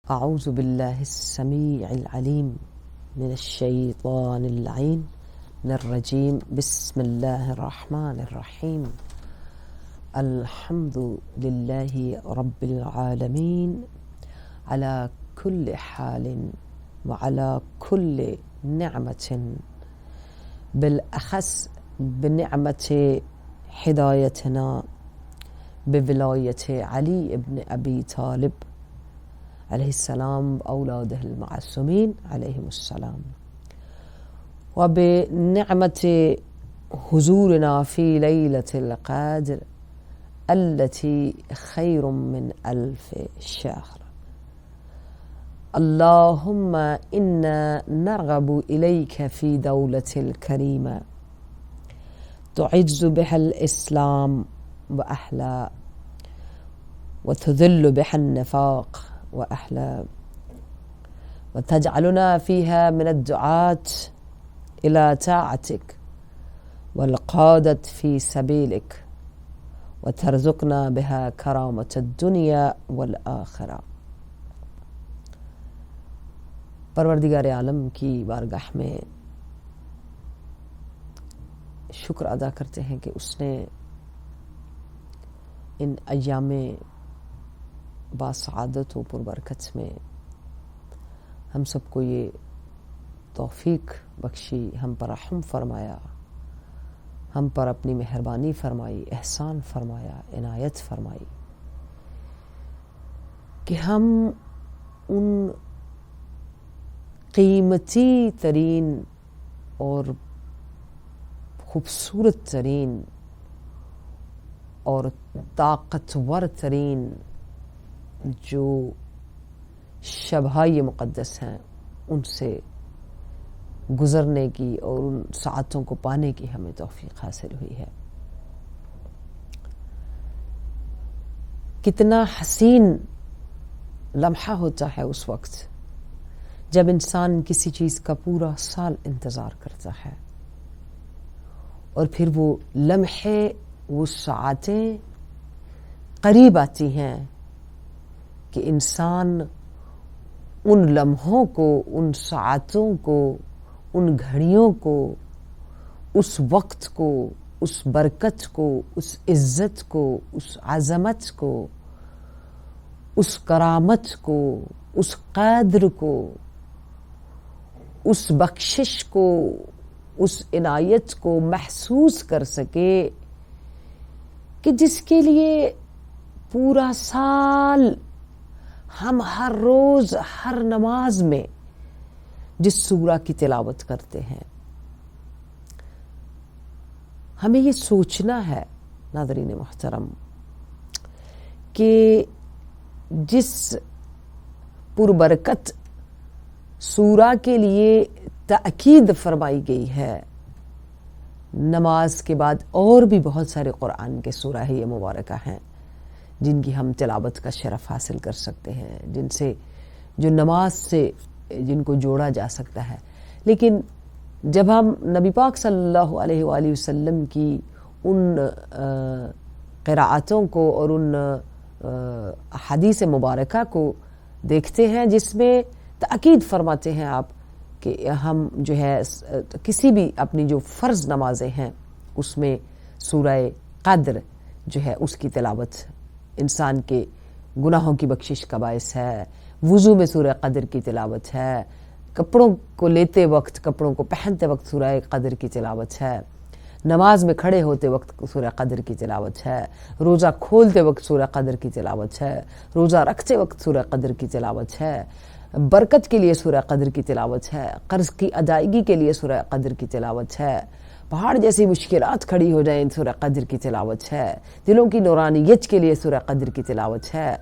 أعوذ بالله السميع العليم من الشيطان اللعين من الرجيم. بسم الله الرحمن الرحيم. الحمد لله رب العالمين على كل حال وعلى كل نعمة، بالأخص بنعمة هدايتنا بولاية علي بن أبي طالب عليه السلام وأولاده المعصومين عليهم السلام، وبنعمة حضورنا في ليلة القدر التي خير من 1000 شهر. اللهم إنا نرغب إليك في دولة الكريمة تعز بها الإسلام وأهله وتذل بها النفاق وأهله، وتجعلنا فيها من الدعاة إلى طاعتك والقادة في سبيلك، وترزقنا بها كرامة الدنيا والآخرة. پروردگار عالم کی بارگاہ میں شکر ادا کرتے ہیں کہ اس نے ان ایام باسعادت و پربرکت میں ہم سب کو یہ توفیق بخشی، ہم پر رحم فرمایا، ہم پر اپنی مہربانی فرمائی، احسان فرمایا، عنایت فرمائی کہ ہم ان قیمتی ترین اور خوبصورت ترین اور طاقتور ترین جو شبهای مقدس ہیں ان سے گزرنے کی اور ان ساعتوں کو پانے کی ہمیں توفیق حاصل ہوئی ہے۔ کتنا حسین لمحہ ہوتا ہے اس وقت جب انسان کسی چیز کا پورا سال انتظار کرتا ہے اور پھر وہ لمحے، وہ ساعتیں قریب آتی ہیں کہ انسان ان لمحوں کو، ان ساعتوں کو، ان گھڑیوں کو، اس وقت کو، اس برکت کو، اس عزت کو، اس عظمت کو، اس کرامت کو، اس قدر کو، اس بخشش کو، اس عنایت کو محسوس کر سکے کہ جس کے لیے پورا سال ہم ہر روز ہر نماز میں جس سورہ کی تلاوت کرتے ہیں، ہمیں یہ سوچنا ہے ناظرین محترم کہ جس پربرکت سورہ کے لیے تاکید فرمائی گئی ہے، نماز کے بعد اور بھی بہت سارے قرآن کے سورہ یہ مبارکہ ہیں جن کی ہم تلاوت کا شرف حاصل کر سکتے ہیں، جن سے جو نماز سے جن کو جوڑا جا سکتا ہے۔ لیکن جب ہم نبی پاک صلی اللہ علیہ وآلہ وسلم کی ان قراءتوں کو اور ان حدیث مبارکہ کو دیکھتے ہیں جس میں تاکید فرماتے ہیں آپ کہ ہم جو ہے کسی بھی اپنی جو فرض نمازیں ہیں اس میں سورہ قدر جو ہے اس کی تلاوت انسان کے گناہوں کی بخشش کا باعث ہے، وضو میں سورہ قدر کی تلاوت ہے، کپڑوں کو لیتے وقت، کپڑوں کو پہنتے وقت سورہ قدر کی تلاوت ہے، نماز میں کھڑے ہوتے وقت سورہ قدر کی تلاوت ہے، روزہ کھولتے وقت سورہ قدر کی تلاوت ہے، روزہ رکھتے وقت سورہ قدر کی تلاوت ہے، برکت کے لیے سورہ قدر کی تلاوت ہے، قرض کی ادائیگی کے لیے سورہ قدر کی تلاوت ہے، پہاڑ جیسی مشکلات کھڑی ہو جائیں سورہ قدر کی تلاوت ہے، دلوں کی نورانیت کے لیے سورہ قدر کی تلاوت ہے،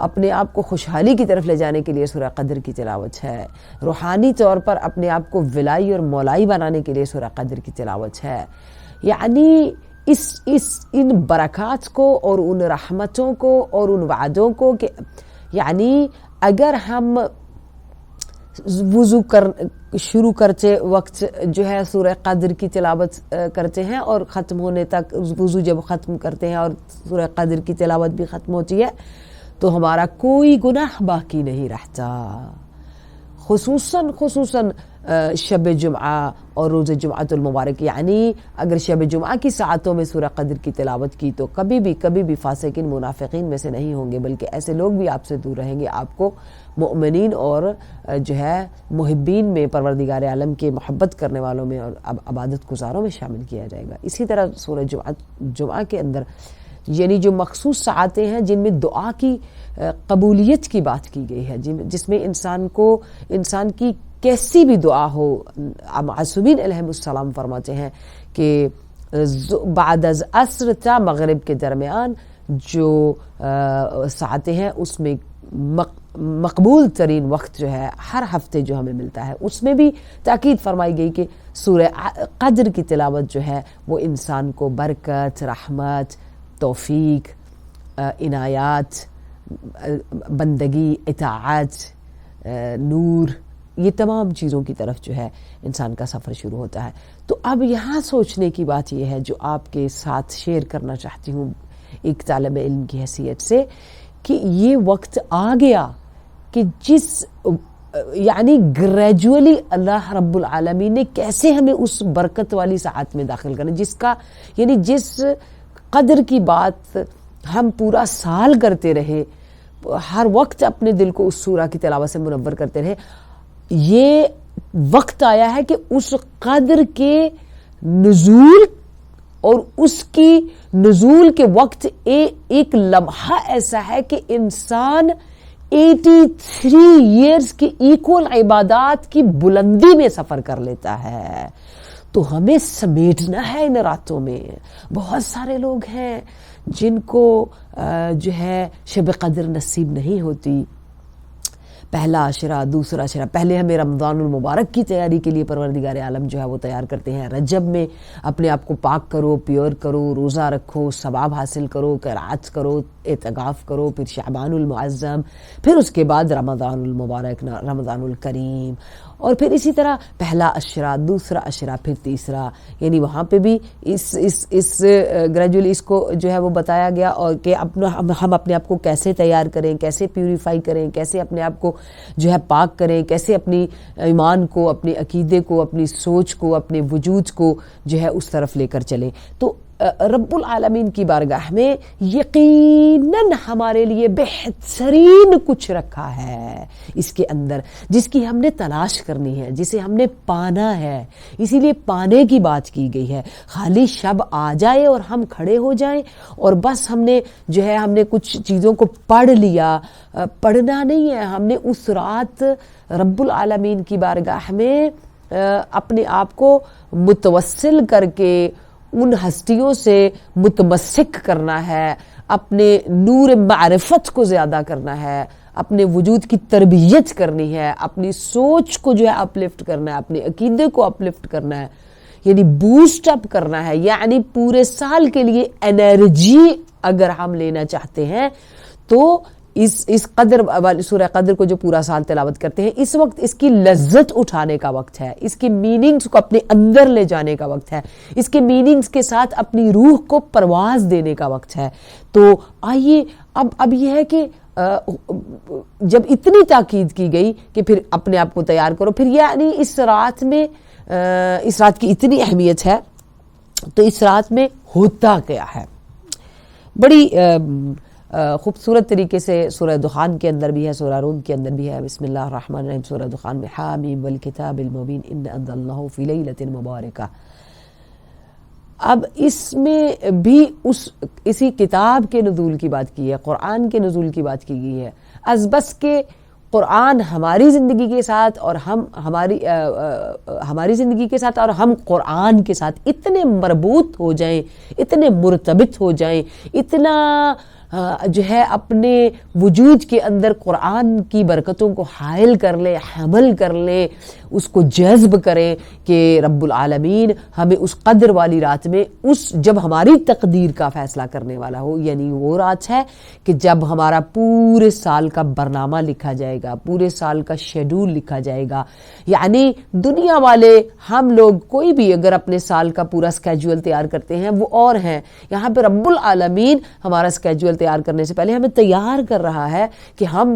اپنے آپ کو خوشحالی کی طرف لے جانے کے لیے سورہ قدر کی تلاوت ہے، روحانی طور پر اپنے آپ کو ولائی اور مولائی بنانے کے لیے سورہ قدر کی تلاوت ہے۔ یعنی ان برکات کو اور ان رحمتوں کو اور ان وعدوں کو کہ یعنی اگر ہم وضو شروع کرتے وقت جو ہے سورہ قدر کی تلاوت کرتے ہیں اور ختم ہونے تک وضو جب ختم کرتے ہیں اور سورہ قدر کی تلاوت بھی ختم ہوتی ہے تو ہمارا کوئی گناہ باقی نہیں رہتا. خصوصاً شب جمعہ اور روز جمعۃ المبارک، یعنی اگر شب جمعہ کی ساعتوں میں سورہ قدر کی تلاوت کی تو کبھی بھی فاسقین منافقین میں سے نہیں ہوں گے، بلکہ ایسے لوگ بھی آپ سے دور رہیں گے. آپ کو مؤمنین اور جو ہے محبین میں، پروردگار عالم کے محبت کرنے والوں میں اور عبادت گزاروں میں شامل کیا جائے گا. اسی طرح سورہ جمعہ کے اندر یعنی جو مخصوص ساعتیں ہیں جن میں دعا کی قبولیت کی بات کی گئی ہے، جس میں انسان کی کیسی بھی دعا ہو. معصومین علیہ السلام فرماتے ہیں کہ بعد از عصر تا مغرب کے درمیان جو ساعتیں ہیں اس میں مقبول ترین وقت جو ہے ہر ہفتے جو ہمیں ملتا ہے، اس میں بھی تاکید فرمائی گئی کہ سورہ قدر کی تلاوت جو ہے وہ انسان کو برکت، رحمت، توفیق، عنایات، بندگی، اطاعت، نور، یہ تمام چیزوں کی طرف جو ہے انسان کا سفر شروع ہوتا ہے. تو اب یہاں سوچنے کی بات یہ ہے جو آپ کے ساتھ شیئر کرنا چاہتی ہوں ایک طالب علم کی حیثیت سے، کہ یہ وقت آ گیا کہ یعنی گریجولی اللہ رب العالمین نے کیسے ہمیں اس برکت والی ساعت میں داخل کرنا، جس قدر کی بات ہم پورا سال کرتے رہے، ہر وقت اپنے دل کو اس سورہ کی تلاوت سے منور کرتے رہے. یہ وقت آیا ہے کہ اس قدر کے نزول اور اس کی نزول کے وقت ایک لمحہ ایسا ہے کہ انسان 83 ایئرز کی ایکول عبادات کی بلندی میں سفر کر لیتا ہے. تو ہمیں سمیٹنا ہے ان راتوں میں. بہت سارے لوگ ہیں جن کو جو ہے شب قدر نصیب نہیں ہوتی. پہلا عشرہ، دوسرا عشرہ، پہلے ہمیں رمضان المبارک کی تیاری کے لیے پروردگار عالم جو ہے وہ تیار کرتے ہیں. رجب میں اپنے آپ کو پاک کرو، پیور کرو، روزہ رکھو، ثواب حاصل کرو، قرات کرو، اعتکاف کرو، پھر شعبان المعظم، پھر اس کے بعد رمضان المبارک، رمضان الکریم، اور پھر اسی طرح پہلا عشرہ، دوسرا عشرہ، پھر تیسرا. یعنی وہاں پہ بھی اس گریجولی اس کو جو ہے وہ بتایا گیا، اور کہ ہم اپنے آپ کو کیسے تیار کریں، کیسے پیوریفائی کریں، کیسے اپنے آپ کو جو ہے پاک کریں، کیسے اپنی ایمان کو، اپنے عقیدے کو، اپنی سوچ کو، اپنے وجود کو جو ہے اس طرف لے کر چلیں. تو رب العالمین کی بارگاہ میں یقیناً ہمارے لیے بہترین کچھ رکھا ہے اس کے اندر، جس کی ہم نے تلاش کرنی ہے، جسے ہم نے پانا ہے. اسی لیے پانے کی بات کی گئی ہے. خالی شب آ جائے اور ہم کھڑے ہو جائیں اور بس ہم نے کچھ چیزوں کو پڑھ لیا، پڑھنا نہیں ہے. ہم نے اس رات رب العالمین کی بارگاہ میں اپنے آپ کو متوسل کر کے ان ہستیوں سے متمسک کرنا ہے، اپنے نور معرفت کو زیادہ کرنا ہے، اپنے وجود کی تربیت کرنی ہے، اپنی سوچ کو جو ہے اپلفٹ کرنا ہے، اپنے عقیدے کو اپلفٹ کرنا ہے، یعنی بوسٹ اپ کرنا ہے. یعنی پورے سال کے لیے انرجی اگر ہم لینا چاہتے ہیں تو اس قدر سورہ قدر کو جو پورا سال تلاوت کرتے ہیں، اس وقت اس کی لذت اٹھانے کا وقت ہے، اس کی میننگز کو اپنے اندر لے جانے کا وقت ہے، اس کے میننگز کے ساتھ اپنی روح کو پرواز دینے کا وقت ہے. تو آئیے اب یہ ہے کہ جب اتنی تاکید کی گئی کہ پھر اپنے آپ کو تیار کرو، پھر یعنی اس رات کی اتنی اہمیت ہے، تو اس رات میں ہوتا کیا ہے. بڑی خوبصورت طریقے سے سورہ دخان کے اندر بھی ہے، سورہ روم کے اندر بھی ہے. بسم اللہ الرحمن الرحیم. سورہ دخان میں حامیم والکتاب المبین انا انزلناہ فی لیلۃ مبارکہ. اب اس میں بھی اسی کتاب کے نزول کی بات کی ہے، قرآن کے نزول کی بات کی گئی ہے. از بس کہ قرآن ہماری زندگی کے ساتھ اور ہماری زندگی کے ساتھ اور ہم قرآن کے ساتھ اتنے مربوط ہو جائیں، اتنے مرتبط ہو جائیں، اتنا جو ہے اپنے وجود کے اندر قرآن کی برکتوں کو حائل کر لیں، حمل کر لیں، اس کو جذب کریں کہ رب العالمین ہمیں اس قدر والی رات میں جب ہماری تقدیر کا فیصلہ کرنے والا ہو، یعنی وہ رات ہے کہ جب ہمارا پورے سال کا برنامہ لکھا جائے گا، پورے سال کا شیڈول لکھا جائے گا. یعنی دنیا والے ہم لوگ کوئی بھی اگر اپنے سال کا پورا سکیجول تیار کرتے ہیں وہ اور ہیں، یہاں پہ رب العالمین ہمارا سکیجول تیار کرنے سے پہلے ہمیں تیار کر رہا ہے کہ ہم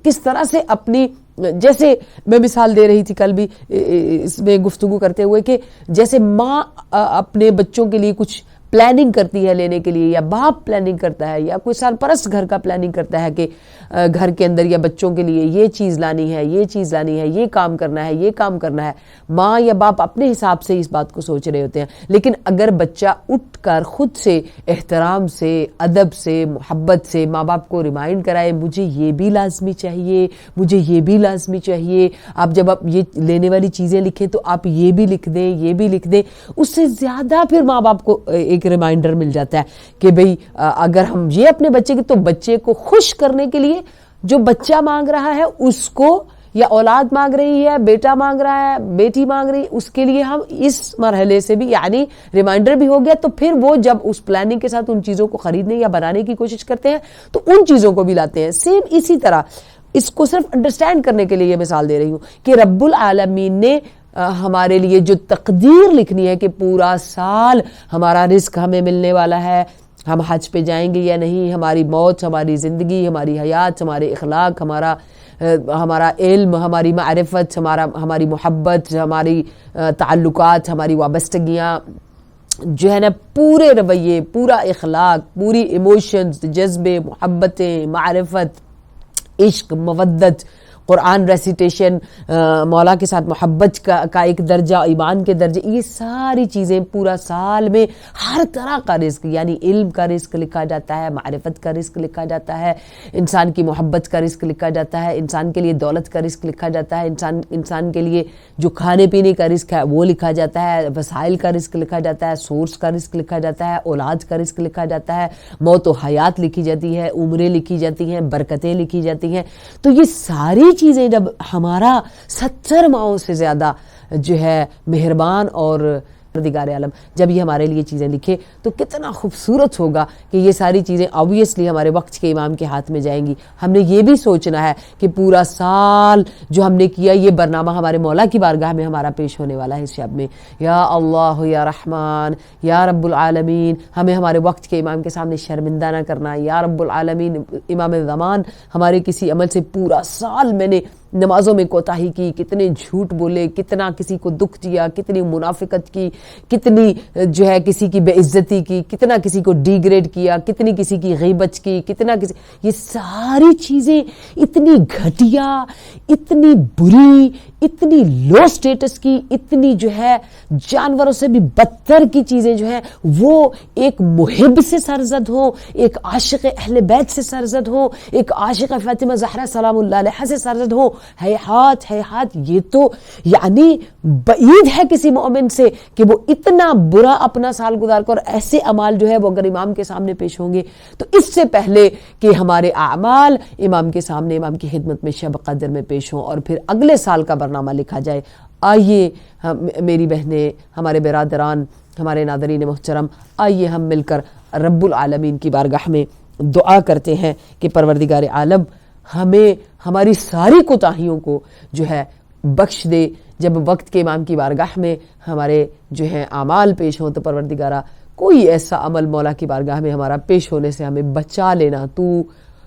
کس طرح سے اپنی، جیسے میں مثال دے رہی تھی کل بھی اس میں گفتگو کرتے ہوئے کہ جیسے ماں اپنے بچوں کے لیے کچھ پلاننگ کرتی ہے لینے کے لیے، یا باپ پلاننگ کرتا ہے، یا کوئی سرپرست گھر کا پلاننگ کرتا ہے کہ گھر کے اندر یا بچوں کے لیے یہ چیز لانی ہے، یہ چیز لانی ہے، یہ کام کرنا ہے، یہ کام کرنا ہے. ماں یا باپ اپنے حساب سے اس بات کو سوچ رہے ہوتے ہیں، لیکن اگر بچہ اٹھ کر خود سے احترام سے، ادب سے، محبت سے ماں باپ کو ریمائنڈ کرائے مجھے یہ بھی لازمی چاہیے، مجھے یہ بھی لازمی چاہیے، آپ جب آپ یہ لینے والی چیزیں لکھیں تو آپ یہ بھی لکھ دیں، یہ بھی لکھ دیں، اس سے زیادہ پھر ماں باپ کو ایک ریمائنڈر مل جاتا ہے کہ بھئی اگر ہم یہ اپنے بچے کی، تو بچے کو خوش کرنے کے لیے جو بچہ مانگ رہا ہے اس کو، یا اولاد مانگ رہی ہے، بیٹا مانگ رہا ہے، بیٹی مانگ رہی ہے، اس کے لیے ہم اس مرحلے سے بھی یعنی ریمائنڈر بھی ہو گیا. تو پھر وہ جب اس پلاننگ کے ساتھ ان چیزوں کو خریدنے یا بنانے کی کوشش کرتے ہیں تو ان چیزوں کو بھی لاتے ہیں. سیم اسی طرح اس کو صرف انڈرسٹینڈ کرنے کے لیے یہ مثال دے رہی ہوں کہ رب العالمین نے ہمارے لیے جو تقدیر لکھنی ہے کہ پورا سال ہمارا رزق ہمیں ملنے والا ہے، ہم حج پہ جائیں گے یا نہیں، ہماری موت، ہماری زندگی، ہماری حیات، ہمارے اخلاق، ہمارا علم، ہماری معرفت، ہماری محبت، ہماری تعلقات، ہماری وابستگیاں جو ہے نا، پورے رویے، پورا اخلاق، پوری ایموشنز، جذبے، محبتیں، معرفت، عشق، مودت، قرآن ریسیٹیشن، مولا کے ساتھ محبت کا ایک درجہ، ایمان کے درجے، یہ ساری چیزیں پورا سال میں ہر طرح کا رزق، یعنی علم کا رزق لکھا جاتا ہے، معرفت کا رزق لکھا جاتا ہے، انسان کی محبت کا رزق لکھا جاتا ہے، انسان کے لیے دولت کا رزق لکھا جاتا ہے، انسان کے لیے جو کھانے پینے کا رزق ہے وہ لکھا جاتا ہے، وسائل کا رزق لکھا جاتا ہے، سورس کا رزق لکھا جاتا ہے، اولاد کا رزق لکھا جاتا ہے، موت و حیات لکھی جاتی ہے، عمریں لکھی جاتی ہیں، برکتیں لکھی جاتی ہیں. تو یہ ساری چیزیں جب ہمارا 70 ماہوں سے زیادہ جو ہے مہربان اور پروردگار عالم جب یہ ہمارے لیے چیزیں لکھے تو کتنا خوبصورت ہوگا کہ یہ ساری چیزیں آبویسلی ہمارے وقت کے امام کے ہاتھ میں جائیں گی. ہم نے یہ بھی سوچنا ہے کہ پورا سال جو ہم نے کیا یہ برنامہ ہمارے مولا کی بارگاہ میں ہمارا پیش ہونے والا ہے اس شب میں. یا اللہ یا رحمان یا رب العالمین ہمیں ہمارے وقت کے امام کے سامنے شرمندہ نہ کرنا. یا رب العالمین امام زمان ہمارے کسی عمل سے پورا سال میں نے نمازوں میں کوتاہی کی، کتنے جھوٹ بولے، کتنا کسی کو دکھ دیا، کتنی منافقت کی، کتنی جو ہے کسی کی بے عزتی کی، کتنا کسی کو ڈی گریڈ کیا، کتنی کسی کی غیبت کی، کتنا کسی، یہ ساری چیزیں اتنی گھٹیا، اتنی بری، اتنی لو سٹیٹس کی، اتنی جو ہے جانوروں سے بھی بدتر کی چیزیں جو ہیں وہ ایک محب سے سرزد ہوں، ایک عاشق اہل بیت سے سرزد ہوں، ایک عاشق فاطمہ زہرا سلام اللہ علیہا سے سرزد ہوں. ہیہات ہیہات، یہ تو یعنی بعید ہے کسی مومن سے کہ وہ اتنا برا اپنا سال گزار کر ایسے اعمال جو ہے وہ اگر امام کے سامنے پیش ہوں گے تو اس سے پہلے کہ ہمارے اعمال امام کے سامنے، امام کی خدمت میں شب قدر میں پیش ہوں اور پھر اگلے سال کا برنامہ لکھا جائے. آئیے میری بہنیں، ہمارے برادران، ہمارے ناظرین محترم، آئیے ہم مل کر رب العالمین کی بارگاہ میں دعا کرتے ہیں کہ پروردگار عالم ہمیں ہماری ساری کوتاہیوں کو جو ہے بخش دے. جب وقت کے امام کی بارگاہ میں ہمارے جو ہے اعمال پیش ہوں تو پروردگارہ کوئی ایسا عمل مولا کی بارگاہ میں ہمارا پیش ہونے سے ہمیں بچا لینا. تو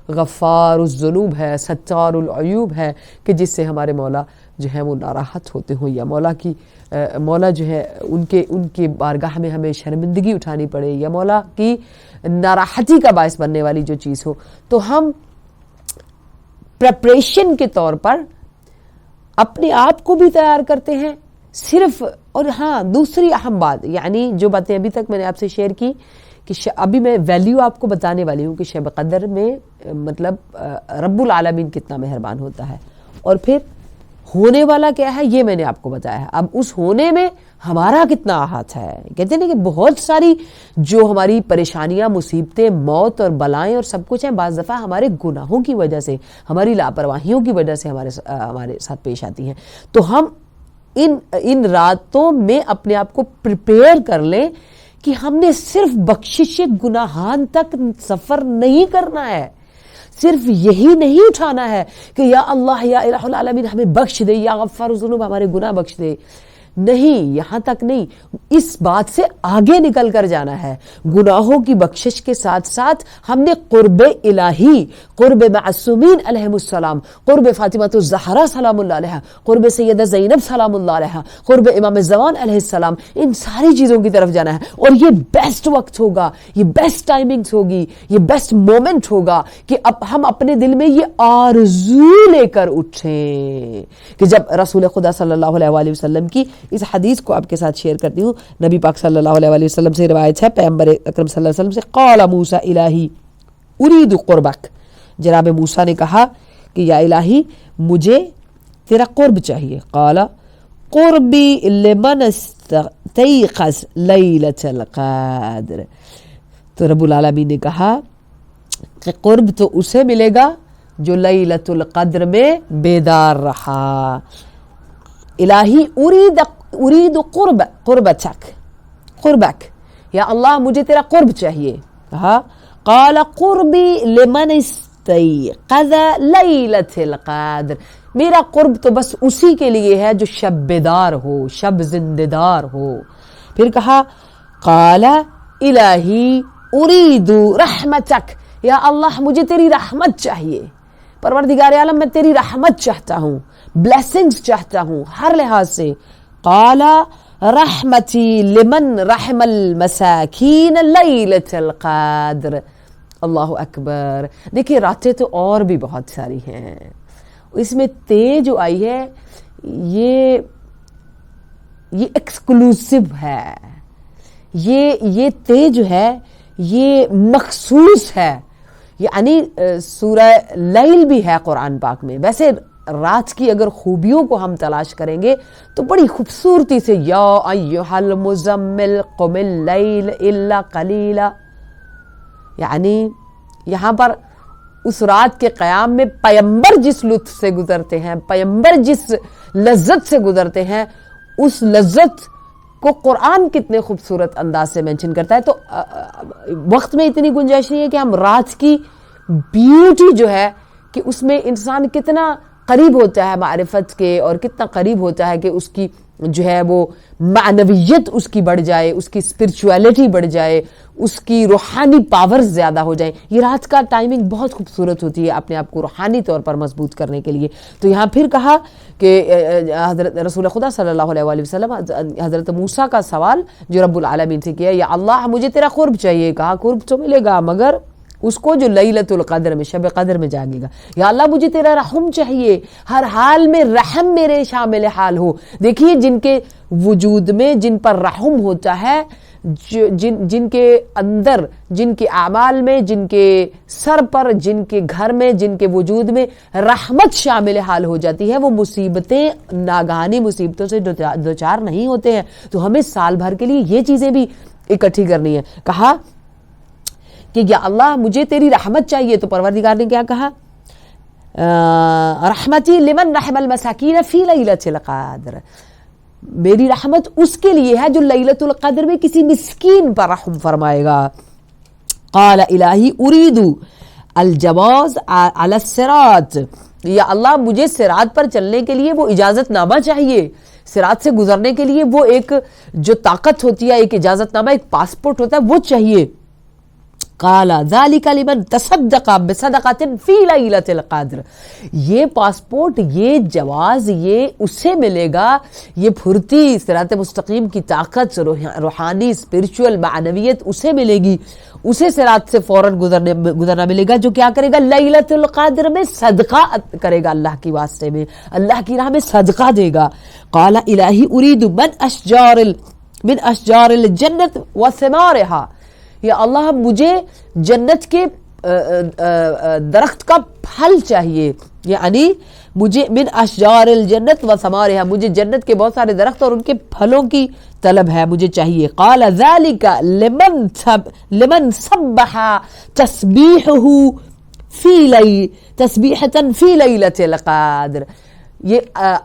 غفار الذنوب ہے، ستار العیوب ہے کہ جس سے ہمارے مولا جو ہے وہ ناراحت ہوتے ہوں، یا مولا جو ہے ان کے بارگاہ میں ہمیں شرمندگی اٹھانی پڑے، یا مولا کی ناراحتی کا باعث بننے والی جو چیز ہو. تو ہم پریپریشن کے طور پر اپنے آپ کو بھی تیار کرتے ہیں صرف. اور ہاں دوسری اہم بات، یعنی جو باتیں ابھی تک میں نے آپ سے شیئر کی کہ ابھی میں ویلیو آپ کو بتانے والی ہوں کہ شب قدر میں مطلب رب العالمین کتنا مہربان ہوتا ہے. اور پھر ہونے والا کیا ہے یہ میں نے آپ کو بتایا ہے. اب اس ہونے میں ہمارا کتنا ہاتھ ہے. کہتے ہیں کہ بہت ساری جو ہماری پریشانیاں، مصیبتیں، موت اور بلائیں اور سب کچھ ہیں، بعض دفعہ ہمارے گناہوں کی وجہ سے، ہماری لاپرواہیوں کی وجہ سے ہمارے ساتھ پیش آتی ہیں. تو ہم ان راتوں میں اپنے آپ کو پریپیئر کر لیں کہ ہم نے صرف بخشش گناہان تک سفر نہیں کرنا ہے، صرف یہی نہیں اٹھانا ہے کہ یا اللہ یا الہ العالمین ہمیں بخش دے، یا غفار الذنوب ہمارے گناہ بخش دے. نہیں، یہاں تک نہیں، اس بات سے آگے نکل کر جانا ہے. گناہوں کی بخشش کے ساتھ ساتھ ہم نے قرب الہی، قرب معصومین علیہم السلام، قرب فاطمہ الزہرا سلام اللہ علیہا، قرب سیدہ زینب سلام اللہ علیہا، قرب امام زمان علیہ السلام، ان ساری چیزوں کی طرف جانا ہے. اور یہ بیسٹ وقت ہوگا، یہ بیسٹ ٹائمنگز ہوگی، یہ بیسٹ مومنٹ ہوگا کہ اب ہم اپنے دل میں یہ آرزو لے کر اٹھیں کہ جب رسول خدا صلی اللہ علیہ وآلہ وسلم کی اس حدیث کو آپ کے ساتھ شیئر کرتی ہوں. نبی پاک صلی اللہ علیہ وآلہ وسلم سے روایت ہے، پیغمبر اکرم صلی اللہ علیہ وسلم سے، قال موسیٰ الہی ارید قربک، جناب موسیٰ نے کہا کہ یا الہی مجھے تیرا قرب چاہیے. قال قربی لمن استيقظ لیلۃ القدر، تو رب العالمین نے کہا کہ قرب تو اسے ملے گا جو لیلۃ القدر میں بیدار رہا. الہی ارید قربک، یا اللہ مجھے تیرا قرب چاہیے. کہا قال قربی لمن استيقظ لیلۃ القدر، میرا قرب تو بس اسی کے لیے ہے جو شب بیدار ہو، شب زندہ دار ہو. پھر کہا قال الہی ارید رحمتک، یا اللہ مجھے تیری رحمت چاہیے، پروردگار عالم میں تیری رحمت چاہتا ہوں، بلیسنگز چاہتا ہوں ہر لحاظ سے. قال رحمتی لمن رحم المساکین لیلۃ القدر. اللہ اکبر. دیکھیے راتیں تو اور بھی بہت ساری ہیں، اس میں تے جو آئی ہے یہ ایکسکلوسیو ہے، یہ تے جو ہے یہ مخصوص ہے. یعنی سورہ لیل بھی ہے قرآن پاک میں. ویسے رات کی اگر خوبیوں کو ہم تلاش کریں گے تو بڑی خوبصورتی سے یا ایھا المزمل قم اللیل الا قلیلا، یعنی یہاں پر اس رات کے قیام میں پیمبر جس لطف سے گزرتے ہیں، پیمبر جس لذت سے گزرتے ہیں، اس لذت کو قرآن کتنے خوبصورت انداز سے مینشن کرتا ہے. تو وقت میں اتنی گنجائش نہیں ہے کہ ہم رات کی بیوٹی جو ہے کہ اس میں انسان کتنا قریب ہوتا ہے معرفت کے، اور کتنا قریب ہوتا ہے کہ اس کی جو ہے وہ معنویت اس کی بڑھ جائے، اس کی اسپرچویلٹی بڑھ جائے، اس کی روحانی پاور زیادہ ہو جائے. یہ رات کا ٹائمنگ بہت خوبصورت ہوتی ہے اپنے آپ کو روحانی طور پر مضبوط کرنے کے لیے. تو یہاں پھر کہا کہ حضرت رسول خدا صلی اللہ علیہ وآلہ وسلم حضرت موسیٰ کا سوال جو رب العالمین سے کیا، یا اللہ مجھے تیرا قرب چاہیے. کہا قرب تو ملے گا مگر اس کو جو لیلۃ القدر میں، شب قدر میں جاگے گا. یا اللہ مجھے تیرا رحم چاہیے، ہر حال میں رحم میرے شامل حال ہو. دیکھیے جن کے وجود میں جن پر رحم ہوتا ہے، جن کے اندر، جن کے اعمال میں، جن کے سر پر، جن کے گھر میں، جن کے وجود میں رحمت شامل حال ہو جاتی ہے، وہ مصیبتیں، ناگہانی مصیبتوں سے دوچار نہیں ہوتے ہیں. تو ہمیں سال بھر کے لیے یہ چیزیں بھی اکٹھی کرنی ہے. کہا کہ یا اللہ مجھے تیری رحمت چاہیے. تو پروردگار نے کیا کہا؟ رحمتی لمن رحم المساکین فی لیلۃ القدر، میری رحمت اس کے لیے ہے جو لیلۃ القدر میں کسی مسکین پر رحم فرمائے گا. قال الہی ارید الجواز علی الصراط، یا اللہ مجھے صراط پر چلنے کے لیے وہ اجازت نامہ چاہیے، صراط سے گزرنے کے لیے وہ ایک جو طاقت ہوتی ہے، ایک اجازت نامہ، ایک پاسپورٹ ہوتا ہے، وہ چاہیے. قال ذلك لمن تصدق بصدقۃ فی لیلۃ القدر، یہ پاسپورٹ، یہ جواز، یہ اسے ملے گا، یہ پھرتی صراط مستقیم کی طاقت، روحانی اسپرچول معنویت اسے ملے گی، اسے صراط سے فوراً گزرنا ملے گا جو کیا کرے گا؟ لیلۃ القدر میں صدقہ کرے گا، اللہ کی واسطے میں، اللہ کی راہ میں صدقہ دے گا. قال الہی ارید من اشجار الجنت وثمارها، یا اللہ مجھے جنت کے درخت کا پھل چاہیے، یعنی مجھے من اشجار الجنت و ثمارها، مجھے جنت کے بہت سارے درخت اور ان کے پھلوں کی طلب ہے، مجھے چاہیے. قال ذلك لمن سبح تسبیحه تسبیحة فی لیلۃ القدر. یہ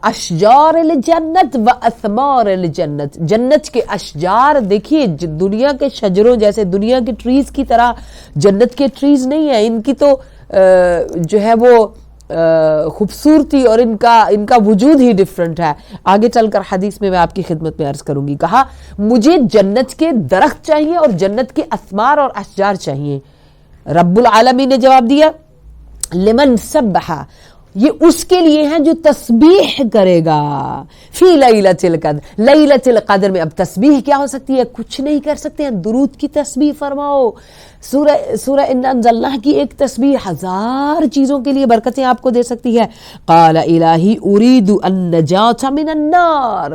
اشجار الجنت و اثمار الجنت، جنت کے اشجار دیکھیے دنیا کے شجروں جیسے، دنیا کے ٹریز کی طرح جنت کے ٹریز نہیں ہیں. ان کی تو جو ہے وہ خوبصورتی اور ان کا وجود ہی ڈیفرنٹ ہے. آگے چل کر حدیث میں آپ کی خدمت میں عرض کروں گی. کہا مجھے جنت کے درخت چاہیے اور جنت کے اثمار اور اشجار چاہیے. رب العالمین نے جواب دیا لمن سبح، یہ اس کے لیے ہیں جو تسبیح کرے گا فی لیلۃ القدر، لیلۃ القدر میں. اب تسبیح کیا ہو سکتی ہے؟ کچھ نہیں کر سکتے ہیں، درود کی تسبیح فرماؤ. سورہ انا انزلناہ کی ایک تسبیح 1000 چیزوں کے لیے برکتیں آپ کو دے سکتی ہے. قال الہی اريد النجاة من النار،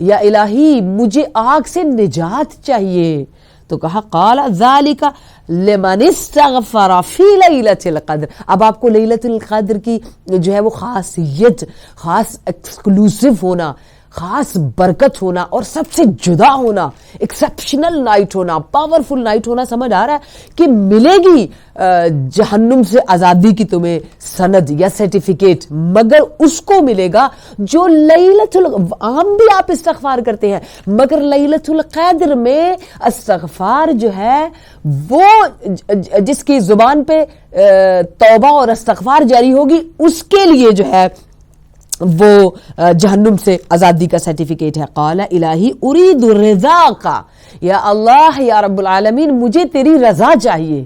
یا الہی مجھے آگ سے نجات چاہیے. تو کہا قال ذالک لمن استغفر فی لیلۃ القدر. اب آپ کو لیلۃ القدر کی جو ہے وہ خاصیت، خاص ایکسکلوسیو ہونا، خاص برکت ہونا اور سب سے جدا ہونا، ایکسیپشنل نائٹ ہونا، پاورفل نائٹ ہونا سمجھ آ رہا ہے کہ ملے گی جہنم سے آزادی کی تمہیں سند یا سرٹیفکیٹ، مگر اس کو ملے گا جو لیلۃ عام بھی آپ استغفار کرتے ہیں، مگر لیلۃ القدر میں استغفار جو ہے وہ جس کی زبان پہ توبہ اور استغفار جاری ہوگی اس کے لیے جو ہے وہ جہنم سے آزادی کا سرٹیفکیٹ ہے. قال الہی اريد رضاک، یا اللہ یا رب العالمین مجھے تیری رضا چاہیے،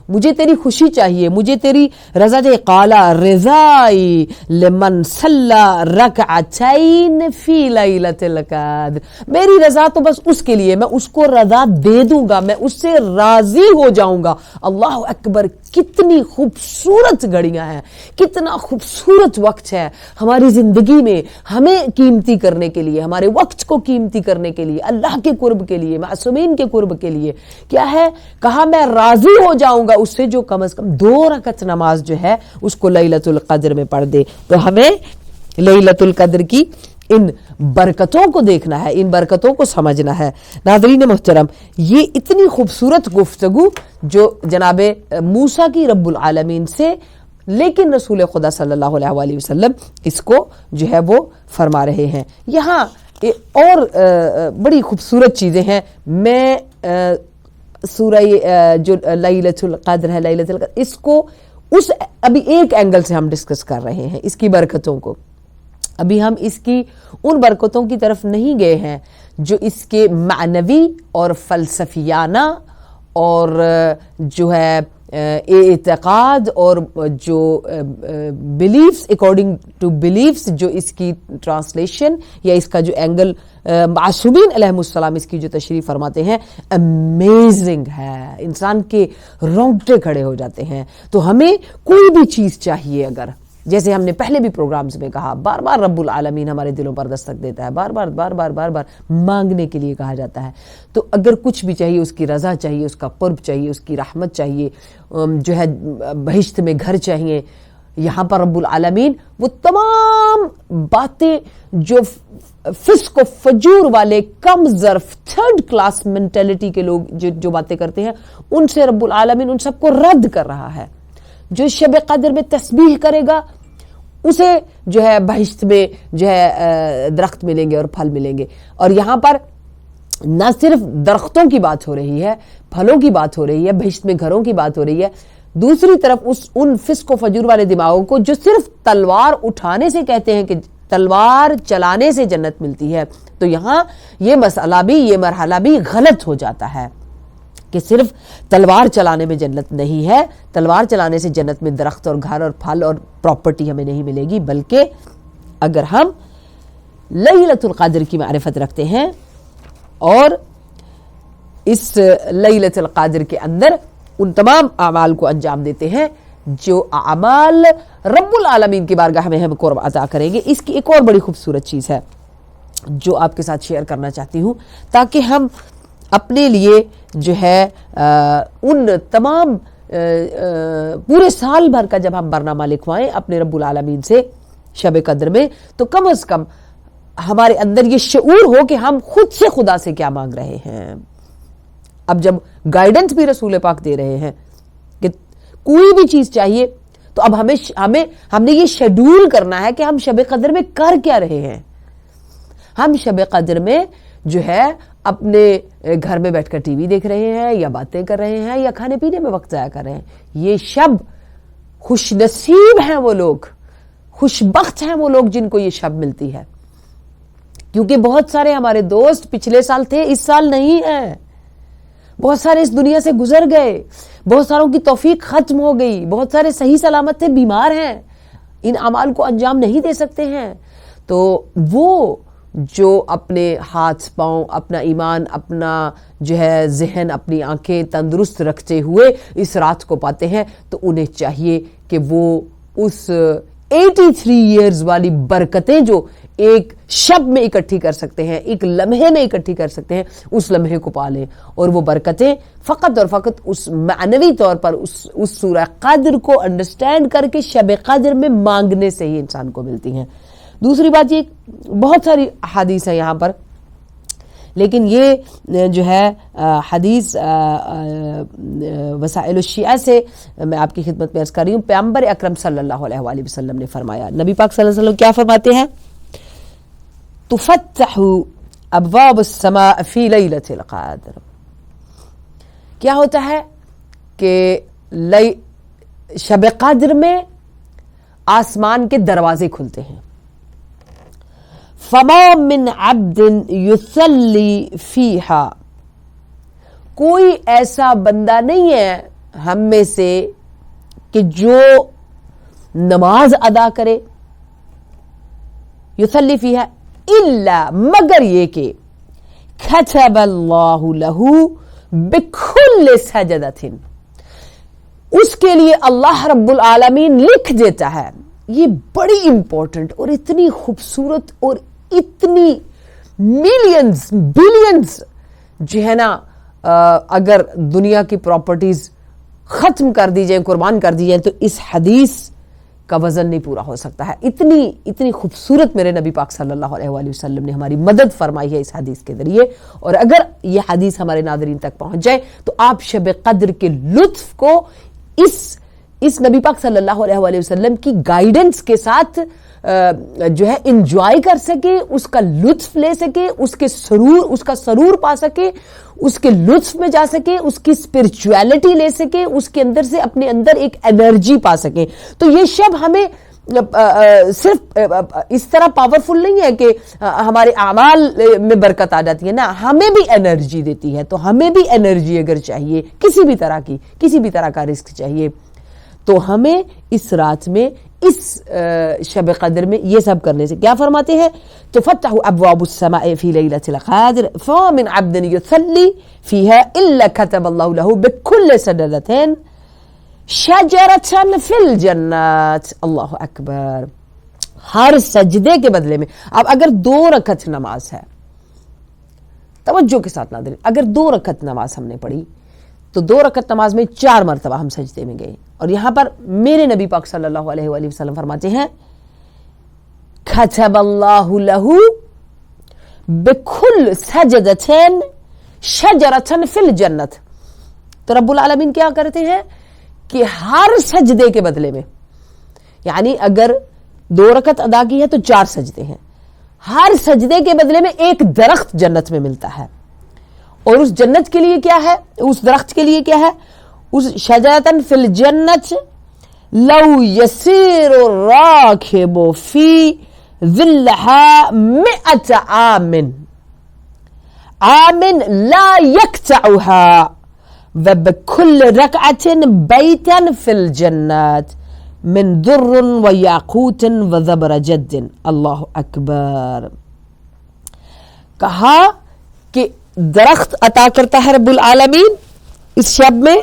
مجھے تیری خوشی چاہیے، مجھے تیری رضا چاہیے. قال رضائی لمن صلی رکعتین فی لیلۃ القدر، میری رضا تو بس اس کے لیے، میں اس کو رضا دے دوں گا، میں اس سے راضی ہو جاؤں گا. اللہ اکبر، کتنی خوبصورت گھڑیاں ہیں، کتنا خوبصورت وقت ہے ہماری زندگی میں. ہمیں قیمتی کرنے کے لیے، ہمارے وقت کو قیمتی کرنے کے لیے، اللہ کے قرب کے لیے، معصومین کے قرب کے لیے کیا ہے؟ کہا میں راضی ہو جاؤں گا اس سے جو کم از کم 2 رکعت نماز جو ہے اس کو لیلۃ القدر میں پڑھ دے. تو ہمیں لیلۃ القدر کی ان برکتوں کو دیکھنا ہے، ان برکتوں کو سمجھنا ہے. ناظرین محترم، یہ اتنی خوبصورت گفتگو جو جناب موسیٰ کی رب العالمین سے، لیکن رسول خدا صلی اللہ علیہ وآلہ وسلم اس کو جو ہے وہ فرما رہے ہیں. یہاں اور بڑی خوبصورت چیزیں ہیں. میں سورہ جو لیلۃ القدر ہے، لیلۃ القدر، اس کو ابھی ایک اینگل سے ہم ڈسکس کر رہے ہیں، اس کی برکتوں کو. ابھی ہم اس کی ان برکتوں کی طرف نہیں گئے ہیں جو اس کے معنوی اور فلسفیانہ اور جو ہے اعتقاد اور جو بلیفز اکارڈنگ ٹو بلیفز، جو اس کی ٹرانسلیشن یا اس کا جو اینگل معصومین علیہ السلام اس کی جو تشریح فرماتے ہیں امیزنگ ہے، انسان کے رونگٹے کھڑے ہو جاتے ہیں. تو ہمیں کوئی بھی چیز چاہیے، اگر جیسے ہم نے پہلے بھی پروگرامز میں کہا، بار بار رب العالمین ہمارے دلوں پر دستک دیتا ہے، بار بار مانگنے کے لیے کہا جاتا ہے. تو اگر کچھ بھی چاہیے، اس کی رضا چاہیے، اس کا قرب چاہیے، اس کی رحمت چاہیے، جو ہے بہشت میں گھر چاہیے، یہاں پر رب العالمین وہ تمام باتیں جو فسق و فجور والے، کم ظرف، 3rd کلاس مینٹلٹی کے لوگ جو باتیں کرتے ہیں، ان سے رب العالمین ان سب کو رد کر رہا ہے. جو شب قدر میں تسبیح کرے گا اسے جو ہے بہشت میں جو ہے درخت ملیں گے اور پھل ملیں گے. اور یہاں پر نہ صرف درختوں کی بات ہو رہی ہے، پھلوں کی بات ہو رہی ہے، بہشت میں گھروں کی بات ہو رہی ہے. دوسری طرف ان فسق و فجور والے دماغوں کو جو صرف تلوار اٹھانے سے کہتے ہیں کہ تلوار چلانے سے جنت ملتی ہے، تو یہاں یہ مسئلہ بھی، یہ مرحلہ بھی غلط ہو جاتا ہے کہ صرف تلوار چلانے میں جنت نہیں ہے. تلوار چلانے سے جنت میں درخت اور گھر اور پھل اور پراپرٹی ہمیں نہیں ملے گی، بلکہ اگر ہم لیلۃ القدر کی معرفت رکھتے ہیں اور اس لیلۃ القدر کے اندر ان تمام اعمال کو انجام دیتے ہیں جو اعمال رب العالمین کی بارگاہ میں ہم قرب عطا کریں گے. اس کی ایک اور بڑی خوبصورت چیز ہے جو آپ کے ساتھ شیئر کرنا چاہتی ہوں، تاکہ ہم اپنے لیے جو ہے ان تمام پورے سال بھر کا جب ہم برنامہ لکھوائیں اپنے رب العالمین سے شب قدر میں، تو کم از کم ہمارے اندر یہ شعور ہو کہ ہم خود سے خدا سے کیا مانگ رہے ہیں۔ اب جب گائیڈنس بھی رسول پاک دے رہے ہیں کہ کوئی بھی چیز چاہیے، تو اب ہم نے یہ شیڈول کرنا ہے کہ ہم شب قدر میں کر کیا رہے ہیں۔ ہم شب قدر میں جو ہے اپنے گھر میں بیٹھ کر ٹی وی دیکھ رہے ہیں، یا باتیں کر رہے ہیں، یا کھانے پینے میں وقت ضائع کر رہے ہیں۔ یہ شب، خوش نصیب ہیں وہ لوگ، خوش بخت ہیں وہ لوگ جن کو یہ شب ملتی ہے، کیونکہ بہت سارے ہمارے دوست پچھلے سال تھے، اس سال نہیں ہیں۔ بہت سارے اس دنیا سے گزر گئے، بہت ساروں کی توفیق ختم ہو گئی، بہت سارے صحیح سلامت تھے، بیمار ہیں، ان اعمال کو انجام نہیں دے سکتے ہیں۔ تو وہ جو اپنے ہاتھ پاؤں، اپنا ایمان، اپنا جو ہے ذہن، اپنی آنکھیں تندرست رکھتے ہوئے اس رات کو پاتے ہیں، تو انہیں چاہیے کہ وہ اس 83 ایئرز والی برکتیں جو ایک شب میں اکٹھی کر سکتے ہیں، ایک لمحے میں اکٹھی کر سکتے ہیں، اس لمحے کو پالیں۔ اور وہ برکتیں فقط اور فقط اس معنوی طور پر اس سورہ قدر کو انڈرسٹینڈ کر کے شب قدر میں مانگنے سے ہی انسان کو ملتی ہیں۔ دوسری بات، یہ بہت ساری حدیث ہے یہاں پر، لیکن یہ جو ہے حدیث وسائل الشیعہ سے میں آپ کی خدمت میں عرض کر رہی ہوں۔ پیغمبر اکرم صلی اللہ علیہ وآلہ وسلم نے فرمایا، نبی پاک صلی اللہ علیہ وسلم کیا فرماتے ہیں؟ تفتح ابواب السماء فی لیلۃ القدر۔ کیا ہوتا ہے کہ شب قدر میں آسمان کے دروازے کھلتے ہیں۔ فما من عبد یصلی فیہا، کوئی ایسا بندہ نہیں ہے ہم میں سے کہ جو نماز ادا کرے، یصلی فیہا، الا مگر یہ کہ کتب اللہ لہ بکل سجدۃ، اس کے لیے اللہ رب العالمین لکھ دیتا ہے۔ یہ بڑی امپورٹنٹ اور اتنی خوبصورت اور اتنی ملینز بلینز جو ہے نا، اگر دنیا کی پراپرٹیز ختم کر دی جائیں، قربان کر دی جائیں، تو اس حدیث کا وزن نہیں پورا ہو سکتا ہے۔ اتنی خوبصورت میرے نبی پاک صلی اللہ علیہ وآلہ وسلم نے ہماری مدد فرمائی ہے اس حدیث کے ذریعے۔ اور اگر یہ حدیث ہمارے ناظرین تک پہنچ جائے تو آپ شب قدر کے لطف کو اس نبی پاک صلی اللہ علیہ وآلہ وسلم کی گائیڈنس کے ساتھ جو ہے انجوائے کر سکے، اس کا لطف لے سکے، اس کا سرور پا سکے، اس کے لطف میں جا سکے، اس کی اسپرچویلٹی لے سکے، اس کے اندر سے اپنے اندر ایک انرجی پا سکے۔ تو یہ شب ہمیں صرف اس طرح پاورفل نہیں ہے کہ ہمارے اعمال میں برکت آ جاتی ہے، نا، ہمیں بھی انرجی دیتی ہے۔ تو ہمیں بھی انرجی اگر چاہیے، کسی بھی طرح کا رزق چاہیے، تو ہمیں اس رات میں، اس شب قدر میں یہ سب کرنے سے کیا فرماتے ہیں؟ تفتح ابواب السماء فی لیلۃ القدر فما من عبد یصلی فیہا الا کتب اللہ لہ بکل سجدۃ شجرۃ فی الجنۃ۔ اللہ اکبر۔ ہر سجدے کے بدلے میں، اب اگر 2 رکعت نماز ہے، توجہ کے ساتھ ناظرین، اگر 2 رکعت نماز ہم نے پڑھی تو 2 رکعت نماز میں 4 مرتبہ ہم سجدے میں گئے، اور یہاں پر میرے نبی پاک صلی اللہ علیہ وآلہ وسلم فرماتے ہیں کتب اللہ لہ بکل سجدۃ شجرۃ فی الجنۃ۔ تو رب العالمین کیا کرتے ہیں کہ ہر سجدے کے بدلے میں، یعنی اگر 2 رکعت ادا کی ہے تو 4 سجدے ہیں، ہر سجدے کے بدلے میں ایک درخت جنت میں ملتا ہے۔ اور اس جنت کے لیے کیا ہے؟ اس درخت کے لیے کیا ہے؟ اس شجرۃ فی الجنت لو یسیر الراکب فی ظلھا 100 عام لا یقطعها وبکل رکعۃ بیتا فی الجنت من در ویاقوت وزبرجد۔ اللہ اکبر۔ کہا کہ درخت عطا کرتا ہے رب العالمین اس شب میں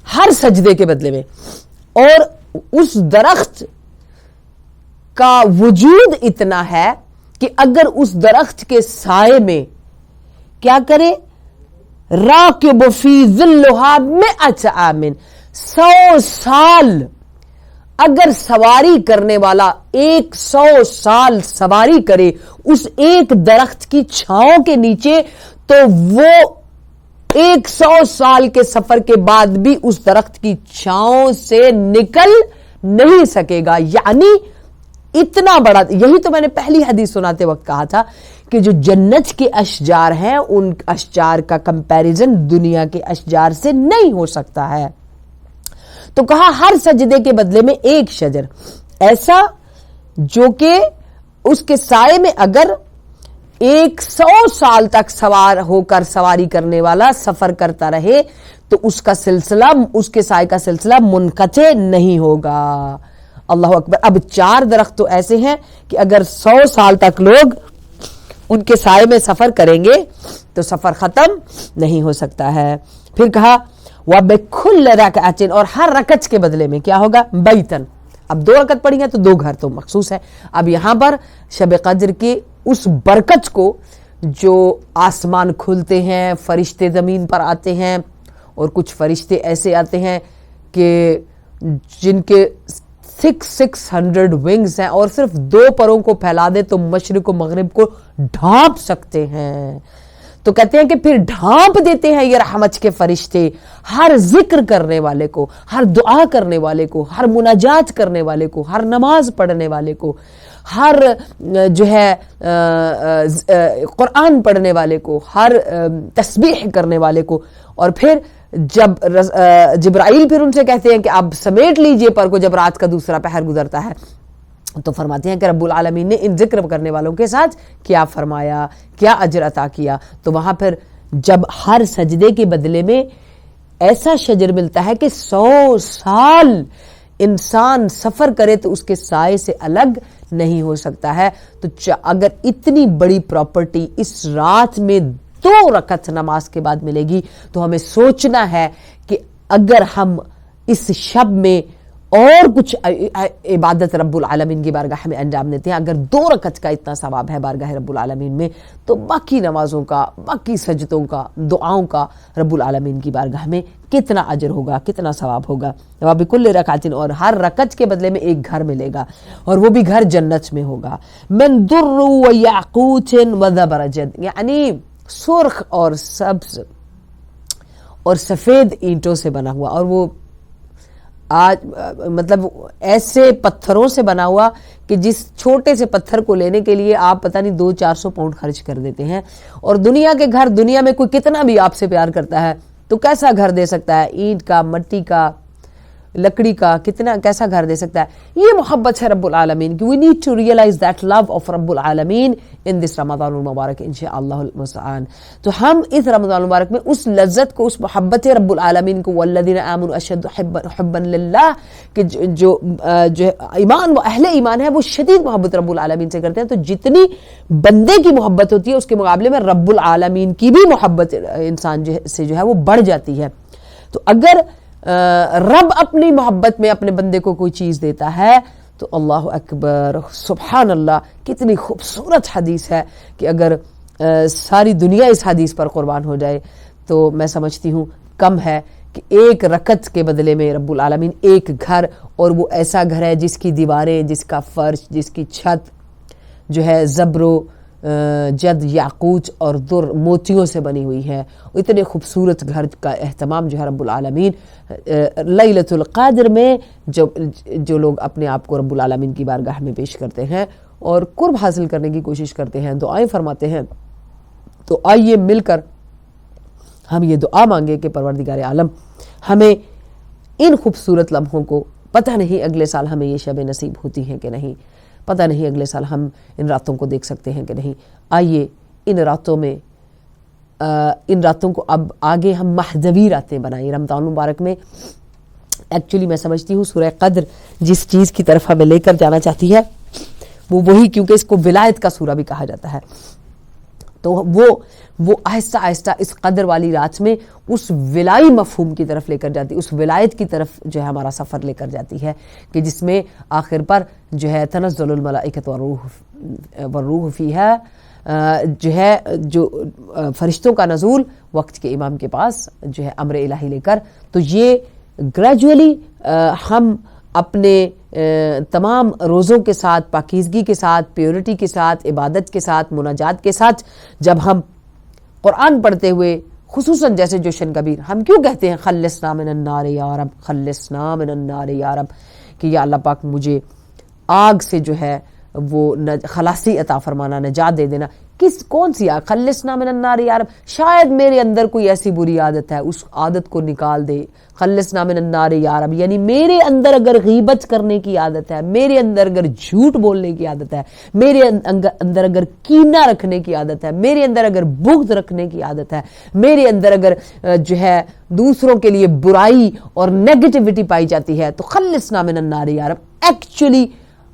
ہر سجدے کے بدلے میں، اور اس درخت کا وجود اتنا ہے کہ اگر اس درخت کے سائے میں کیا کرے؟ راکب فی ظلھا 100 عام، 100 سال اگر سواری کرنے والا 100 سال سواری کرے اس ایک درخت کی چھاؤں کے نیچے، تو وہ 100 سال کے سفر کے بعد بھی اس درخت کی چھاؤں سے نکل نہیں سکے گا. یعنی اتنا بڑا. یہی تو میں نے پہلی حدیث سناتے وقت کہا تھا کہ جو جنت کے اشجار ہیں ان اشجار کا کمپیریزن دنیا کے اشجار سے نہیں ہو سکتا ہے. تو کہا ہر سجدے کے بدلے میں ایک شجر ایسا جو کہ اس کے سائے میں اگر 100 سال تک سوار ہو کر سواری کرنے والا سفر کرتا رہے تو اس کا سلسلہ، اس کے سائے کا سلسلہ منقطع نہیں ہوگا. اللہ اکبر. اب 4 درخت تو ایسے ہیں کہ اگر 100 سال تک لوگ ان کے سائے میں سفر کریں گے تو سفر ختم نہیں ہو سکتا ہے. پھر کہا وَبِكُلِّ رَكَعَةٍ، اور ہر رکعت کے بدلے میں کیا ہوگا؟ بیتن. اب 2 رکعت پڑھی ہیں تو 2 گھر تو مخصوص ہے. اب یہاں پر شب قدر کی اس برکت کو، جو آسمان کھلتے ہیں، فرشتے زمین پر آتے ہیں، اور کچھ فرشتے ایسے آتے ہیں کہ جن کے 600 ونگز ہیں اور صرف 2 پروں کو پھیلا دے تو مشرق و مغرب کو ڈھانپ سکتے ہیں. تو کہتے ہیں کہ پھر ڈھانپ دیتے ہیں یہ رحمت کے فرشتے ہر ذکر کرنے والے کو، ہر دعا کرنے والے کو، ہر مناجات کرنے والے کو، ہر نماز پڑھنے والے کو، ہر جو ہے قرآن پڑھنے والے کو، ہر تسبیح کرنے والے کو. اور پھر جب جبرائیل پھر ان سے کہتے ہیں کہ آپ سمیٹ لیجئے پر کو جب رات کا دوسرا پہر گزرتا ہے، تو فرماتے ہیں کہ رب العالمین نے ان ذکر کرنے والوں کے ساتھ کیا فرمایا، کیا اجر عطا کیا. تو وہاں پھر جب ہر سجدے کے بدلے میں ایسا شجر ملتا ہے کہ 100 سال انسان سفر کرے تو اس کے سائے سے الگ نہیں ہو سکتا ہے. تو اگر اتنی بڑی پراپرٹی اس رات میں 2 رکعت نماز کے بعد ملے گی تو ہمیں سوچنا ہے کہ اگر ہم اس شب میں اور کچھ عبادت رب العالمین کی بارگاہ میں انجام دیتے ہیں، اگر 2 رکعت کا اتنا ثواب ہے بارگاہ رب العالمین میں، تو باقی نمازوں کا، باقی سجدوں کا، دعاؤں کا رب العالمین کی بارگاہ میں کتنا اجر ہوگا، کتنا ثواب ہوگا. وَبِكُلِّ رَكَعَةٍ، اور ہر رکعت کے بدلے میں ایک گھر ملے گا، اور وہ بھی گھر جنت میں ہوگا. مِن دُرٍّ وَيَعْقُوتٍ وَزَبَرْجَدٍ، یعنی سرخ اور سبز اور سفید اینٹوں سے بنا ہوا، اور وہ آج مطلب ایسے پتھروں سے بنا ہوا کہ جس چھوٹے سے پتھر کو لینے کے لیے آپ پتہ نہیں 200-400 پاؤنڈ خرچ کر دیتے ہیں. اور دنیا کے گھر، دنیا میں کوئی کتنا بھی آپ سے پیار کرتا ہے تو کیسا گھر دے سکتا ہے؟ اینٹ کا، مٹی کا، لکڑی کا، کیسا گھر دے سکتا ہے؟ یہ محبت ہے رب العالمین کی. We need to realize that love of رب العالمین ان دس رمضان المبارک انشاءاللہ المستعان. تو ہم اس رمضان المبارک میں اس لذت کو، اس محبت رب العالمین کو، والذین آمنوا اشد حبا للہ، کہ جو ایمان و اہل ایمان ہے وہ شدید محبت رب العالمین سے کرتے ہیں. تو جتنی بندے کی محبت ہوتی ہے اس کے مقابلے میں رب العالمین کی بھی محبت انسان سے جو ہے وہ بڑھ جاتی ہے. تو اگر رب اپنی محبت میں اپنے بندے کو کوئی چیز دیتا ہے تو اللہ اکبر، سبحان اللہ. کتنی خوبصورت حدیث ہے کہ اگر ساری دنیا اس حدیث پر قربان ہو جائے تو میں سمجھتی ہوں کم ہے کہ ایک رکعت کے بدلے میں رب العالمین ایک گھر، اور وہ ایسا گھر ہے جس کی دیواریں، جس کا فرش، جس کی چھت جو ہے زبر و جد، یاقوت اور در، موتیوں سے بنی ہوئی ہے. اتنے خوبصورت گھر کا اہتمام جو ہے رب العالمین لیلۃ القدر میں جو لوگ اپنے آپ کو رب العالمین کی بارگاہ میں پیش کرتے ہیں اور قرب حاصل کرنے کی کوشش کرتے ہیں، دعائیں فرماتے ہیں، تو آئیے مل کر ہم یہ دعا مانگے کہ پروردگار عالم ہمیں ان خوبصورت لمحوں کو، پتہ نہیں اگلے سال ہمیں یہ شب نصیب ہوتی ہیں کہ نہیں، پتہ نہیں اگلے سال ہم ان راتوں کو دیکھ سکتے ہیں کہ نہیں. آئیے ان راتوں میں، ان راتوں کو اب آگے ہم مہدوی راتیں بنائیں. رمضان مبارک میں ایکچولی میں سمجھتی ہوں سورہ قدر جس چیز کی طرف ہمیں لے کر جانا چاہتی ہے وہ وہی، کیونکہ اس کو ولایت کا سورہ بھی کہا جاتا ہے. تو وہ آہستہ آہستہ اس قدر والی رات میں اس ولائی مفہوم کی طرف لے کر جاتی، اس ولایت کی طرف جو ہے ہمارا سفر لے کر جاتی ہے، کہ جس میں آخر پر جو ہے تنزل الملائکۃ والروح فیہا، جو ہے جو فرشتوں کا نزول وقت کے امام کے پاس جو ہے امر الہی لے کر. تو یہ گریجولی ہم اپنے تمام روزوں کے ساتھ، پاکیزگی کے ساتھ، پیورٹی کے ساتھ، عبادت کے ساتھ، مناجات کے ساتھ جب ہم قرآن پڑھتے ہوئے، خصوصاً جیسے جوشن کبیر، ہم کیوں کہتے ہیں خلصنا من النار یا رب، خلصنا من النار یا رب، کہ یا اللہ پاک مجھے آگ سے جو ہے وہ خلاصی عطا فرمانا، نجات دے دینا. کون سی آگ؟ خلصنا من النار یا رب، شاید میرے اندر کوئی ایسی بری عادت ہے، اس عادت کو نکال دے. خلصنا من النار یا رب یعنی میرے اندر اگر غیبت کرنے کی عادت ہے، میرے اندر اگر جھوٹ بولنے کی عادت ہے، میرے اندر اگر کینہ رکھنے کی عادت ہے، میرے اندر اگر بغض رکھنے کی عادت ہے، میرے اندر اگر جو ہے دوسروں کے لیے برائی اور نیگیٹیوٹی پائی جاتی ہے، تو خلصنا من النار یا رب ایکچولی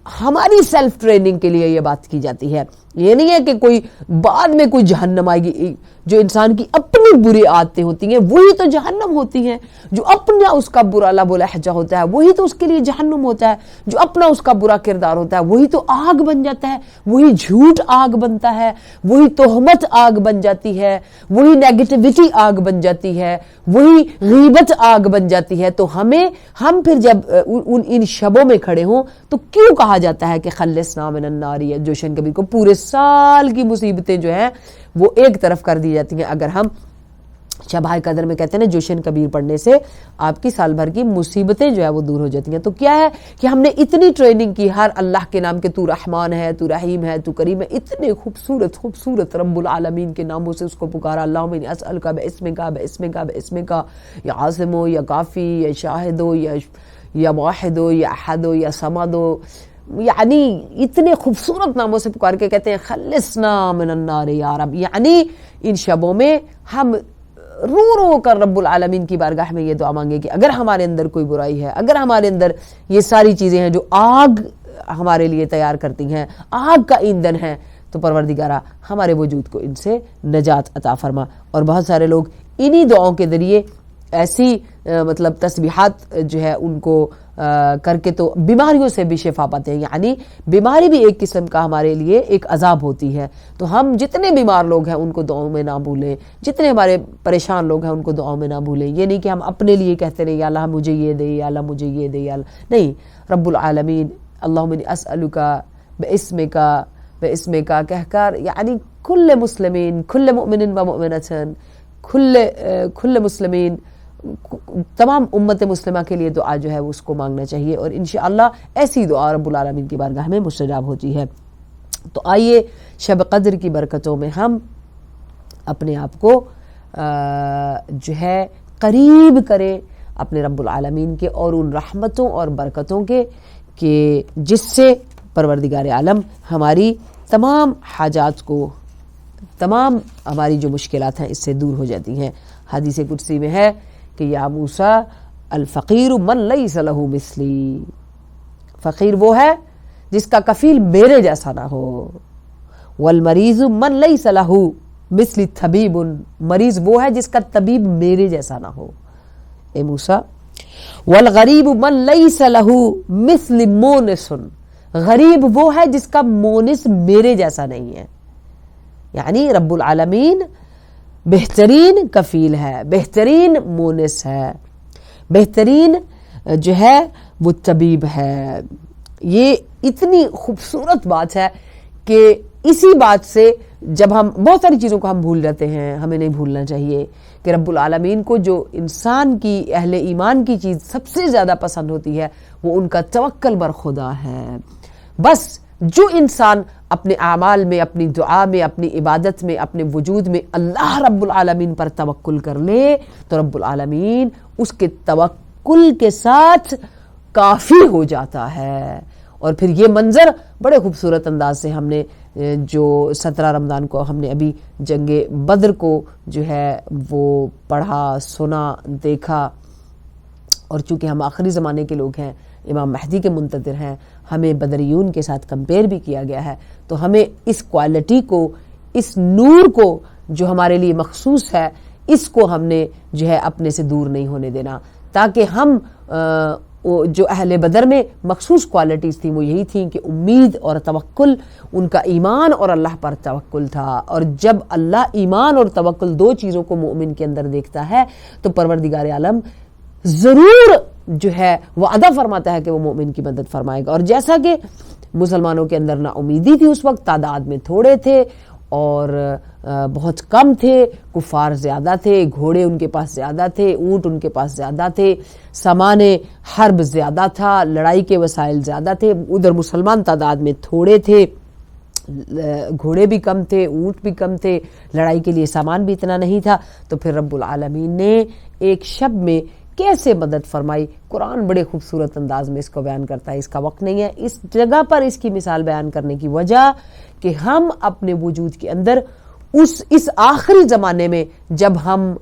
ہماری سیلف ٹریننگ کے لیے یہ بات کی جاتی ہے. یہ نہیں ہے کہ کوئی بعد میں کوئی جہنم آئے گی. جو انسان کی اپنی بری عادتیں ہوتی ہیں وہی تو جہنم ہوتی ہیں. جو اپنا اس کا برا لب و لہجہ ہوتا ہے وہی تو اس کے لیے جہنم ہوتا ہے. جو اپنا اس کا برا کردار ہوتا ہے وہی تو آگ بن جاتا ہے. وہی جھوٹ آگ بنتا ہے، وہی تہمت آگ بن جاتی ہے، وہی نیگیٹیوٹی آگ بن جاتی ہے، وہی غیبت آگ بن جاتی ہے. تو ہم پھر جب ان شبوں میں کھڑے ہوں تو کیوں کہا جاتا ہے کہ خلصنا من النار؟ جوشن کبیر کو پورے سال کی مصیبتیں جو ہیں وہ ایک طرف کر دی جاتی ہیں. اگر ہم شبہ قدر میں کہتے ہیں نا جوشن کبیر پڑھنے سے آپ کی سال بھر کی مصیبتیں جو ہے وہ دور ہو جاتی ہیں. تو کیا ہے کہ ہم نے اتنی ٹریننگ کی ہر اللہ کے نام کے، تو رحمان ہے، تو رحیم ہے، تو کریم ہے، اتنے خوبصورت رب العالمین کے ناموں سے اس کو پکارا. اللہم انی اسألک باسمک باسمک باسمک، یا عاصم ہو یا کافی یا شاہد ہو یا واحد ہو یا احد ہو یا صمد ہو، یعنی اتنے خوبصورت ناموں سے پکار کے کہتے ہیں خلصنا من النار یا رب. یعنی ان شبوں میں ہم رو کر رب العالمین کی بارگاہ میں یہ دعا مانگے کہ اگر ہمارے اندر کوئی برائی ہے، اگر ہمارے اندر یہ ساری چیزیں ہیں جو آگ ہمارے لیے تیار کرتی ہیں، آگ کا ایندھن ہے، تو پروردگارہ ہمارے وجود کو ان سے نجات عطا فرما. اور بہت سارے لوگ انہی دعاؤں کے ذریعے ایسی مطلب تسبیحات جو ہے ان کو کر کے تو بیماریوں سے بھی شفا پاتے ہیں. یعنی بیماری بھی ایک قسم کا ہمارے لیے ایک عذاب ہوتی ہے. تو ہم جتنے بیمار لوگ ہیں ان کو دعاؤں میں نہ بھولیں، جتنے ہمارے پریشان لوگ ہیں ان کو دعاؤں میں نہ بھولیں. یہ نہیں کہ ہم اپنے لیے کہتے رہے یا اللہ مجھے یہ دے، یا اللہ مجھے یہ دے، یا اللہ نہیں. رب العالمین اللہم انی اسألک باسمک باسمک کہہ کر یعنی کل مسلمین، کل مؤمن و مؤمنۃ، کل مسلمین، تمام امت مسلمہ کے لیے دعا جو ہے اس کو مانگنا چاہیے. اور انشاءاللہ ایسی دعا رب العالمین کی بارگاہ میں مستجاب ہوتی ہے. تو آئیے شب قدر کی برکتوں میں ہم اپنے آپ کو جو ہے قریب کریں اپنے رب العالمین کے اور ان رحمتوں اور برکتوں کے کہ جس سے پروردگار عالم ہماری تمام حاجات کو، تمام ہماری جو مشکلات ہیں اس سے دور ہو جاتی ہیں. حدیث قدسی میں ہے کہ یا موسیٰ الفقیر من لیس لہ مثلی، فقیر وہ ہے جس کا کفیل میرے جیسا نہ ہو. والمریض من لیس لہ مثلی طبیب، مریض وہ ہے جس کا طبیب میرے جیسا نہ ہو اے موسیٰ. والغریب من لیس لہ مثل مونس، غریب وہ ہے جس کا مونس میرے جیسا نہیں ہے. یعنی رب العالمین بہترین کفیل ہے، بہترین مونس ہے، بہترین جو ہے وہ طبیب ہے. یہ اتنی خوبصورت بات ہے کہ اسی بات سے جب ہم بہت ساری چیزوں کو ہم بھول جاتے ہیں، ہمیں نہیں بھولنا چاہیے کہ رب العالمین کو جو انسان کی، اہل ایمان کی چیز سب سے زیادہ پسند ہوتی ہے وہ ان کا توکل بر خدا ہے. بس جو انسان اپنے اعمال میں، اپنی دعا میں، اپنی عبادت میں، اپنے وجود میں اللہ رب العالمین پر توکل کر لے تو رب العالمین اس کے توکل کے ساتھ کافی ہو جاتا ہے. اور پھر یہ منظر بڑے خوبصورت انداز سے ہم نے جو 17 رمضان کو ہم نے ابھی جنگ بدر کو جو ہے وہ پڑھا، سنا، دیکھا. اور چونکہ ہم آخری زمانے کے لوگ ہیں، امام مہدی کے منتظر ہیں، ہمیں بدریون کے ساتھ کمپیئر بھی کیا گیا ہے. تو ہمیں اس کوالٹی کو، اس نور کو جو ہمارے لیے مخصوص ہے، اس کو ہم نے جو ہے اپنے سے دور نہیں ہونے دینا، تاکہ ہم جو اہل بدر میں مخصوص کوالٹیز تھیں وہ یہی تھیں کہ امید اور توکل، ان کا ایمان اور اللہ پر توکل تھا. اور جب اللہ ایمان اور توکل دو چیزوں کو مومن کے اندر دیکھتا ہے تو پروردگار عالم ضرور جو ہے وعدہ فرماتا ہے کہ وہ مومن کی مدد فرمائے گا. اور جیسا کہ مسلمانوں کے اندر نا امیدی تھی اس وقت، تعداد میں تھوڑے تھے اور بہت کم تھے، کفار زیادہ تھے، گھوڑے ان کے پاس زیادہ تھے، اونٹ ان کے پاس زیادہ تھے، سامان حرب زیادہ تھا، لڑائی کے وسائل زیادہ تھے. ادھر مسلمان تعداد میں تھوڑے تھے، گھوڑے بھی کم تھے، اونٹ بھی کم تھے، لڑائی کے لیے سامان بھی اتنا نہیں تھا. تو پھر رب العالمین نے ایک شب میں کیسے مدد فرمائی. قرآن بڑے خوبصورت انداز میں اس کو بیان کرتا ہے. اس کا وقت نہیں ہے اس جگہ پر اس کی مثال بیان کرنے کی وجہ کہ ہم اپنے وجود کے اندر اس آخری زمانے میں جب ہم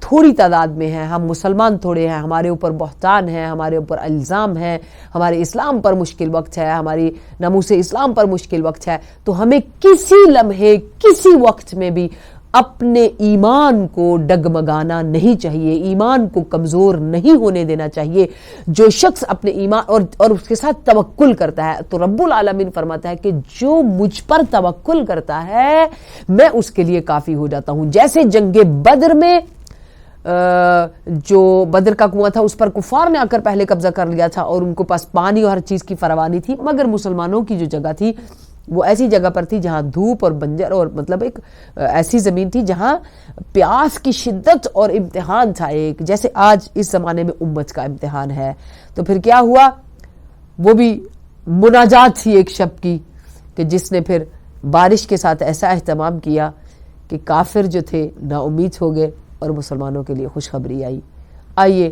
تھوڑی تعداد میں ہیں، ہم مسلمان تھوڑے ہیں، ہمارے اوپر بہتان ہے، ہمارے اوپر الزام ہے، ہمارے اسلام پر مشکل وقت ہے، ہماری ناموس اسلام پر مشکل وقت ہے، تو ہمیں کسی لمحے کسی وقت میں بھی اپنے ایمان کو ڈگمگانا نہیں چاہیے، ایمان کو کمزور نہیں ہونے دینا چاہیے. جو شخص اپنے ایمان اور اس کے ساتھ توکل کرتا ہے تو رب العالمین فرماتا ہے کہ جو مجھ پر توکل کرتا ہے میں اس کے لیے کافی ہو جاتا ہوں. جیسے جنگ بدر میں جو بدر کا کنواں تھا اس پر کفار نے آ کر پہلے قبضہ کر لیا تھا اور ان کو پاس پانی اور ہر چیز کی فراوانی تھی، مگر مسلمانوں کی جو جگہ تھی وہ ایسی جگہ پر تھی جہاں دھوپ اور بنجر اور مطلب ایک ایسی زمین تھی جہاں پیاس کی شدت اور امتحان تھا، ایک جیسے آج اس زمانے میں امت کا امتحان ہے. تو پھر کیا ہوا، وہ بھی مناجات تھی ایک شب کی کہ جس نے پھر بارش کے ساتھ ایسا اہتمام کیا کہ کافر جو تھے نا امید ہو گئے اور مسلمانوں کے لیے خوشخبری آئی. آئیے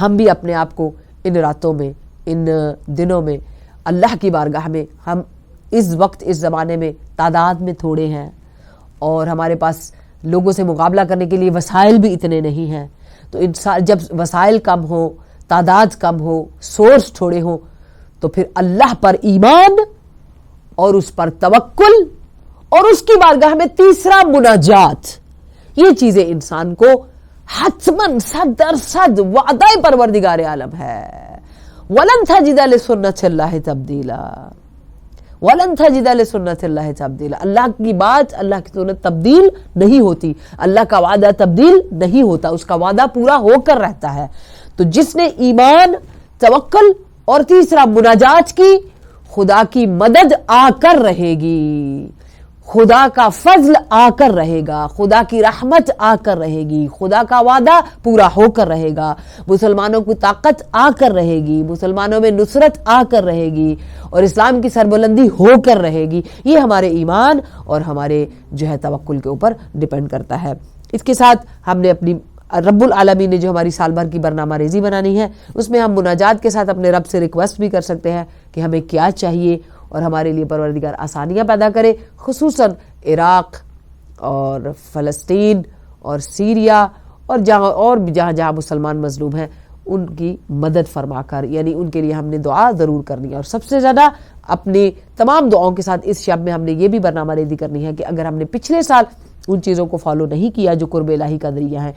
ہم بھی اپنے آپ کو ان راتوں میں، ان دنوں میں اللہ کی بارگاہ میں، ہم اس وقت اس زمانے میں تعداد میں تھوڑے ہیں اور ہمارے پاس لوگوں سے مقابلہ کرنے کے لیے وسائل بھی اتنے نہیں ہیں، تو جب وسائل کم ہو، تعداد کم ہو، سورس تھوڑے ہوں، تو پھر اللہ پر ایمان اور اس پر توکل اور اس کی بارگاہ میں تیسرا مناجات، یہ چیزیں انسان کو حتماً 100% وعدہ پروردگار عالم ہے. وَلَن تَجِدَ لِسُنَّةِ اللَّهِ تَبْدِيلًا وَلَن تَجِدَ لِسُنَّةِ اللَّهِ تَبْدِيلًا. اللہ کی بات، اللہ کی سنت تبدیل نہیں ہوتی، اللہ کا وعدہ تبدیل نہیں ہوتا، اس کا وعدہ پورا ہو کر رہتا ہے. تو جس نے ایمان، توکل اور تیسرا مناجات کی، خدا کی مدد آ کر رہے گی، خدا کا فضل آ کر رہے گا، خدا کی رحمت آ کر رہے گی، خدا کا وعدہ پورا ہو کر رہے گا، مسلمانوں کی طاقت آ کر رہے گی، مسلمانوں میں نصرت آ کر رہے گی اور اسلام کی سربلندی ہو کر رہے گی. یہ ہمارے ایمان اور ہمارے جو ہے توکل کے اوپر ڈیپینڈ کرتا ہے. اس کے ساتھ ہم نے اپنی رب العالمین نے جو ہماری سال بھر کی برنامہ ریزی بنانی ہے اس میں ہم مناجات کے ساتھ اپنے رب سے ریکویسٹ بھی کر سکتے ہیں کہ ہمیں کیا چاہیے اور ہمارے لیے پروردگار آسانیاں پیدا کرے، خصوصاً عراق اور فلسطین اور سیریا اور جہاں مسلمان مظلوم ہیں ان کی مدد فرما کر، یعنی ان کے لیے ہم نے دعا ضرور کرنی ہے. اور سب سے زیادہ اپنی تمام دعاؤں کے ساتھ اس شب میں ہم نے یہ بھی برنامہ ریزی کرنی ہے کہ اگر ہم نے پچھلے سال ان چیزوں کو فالو نہیں کیا جو قرب الہی کا ذریعہ ہیں،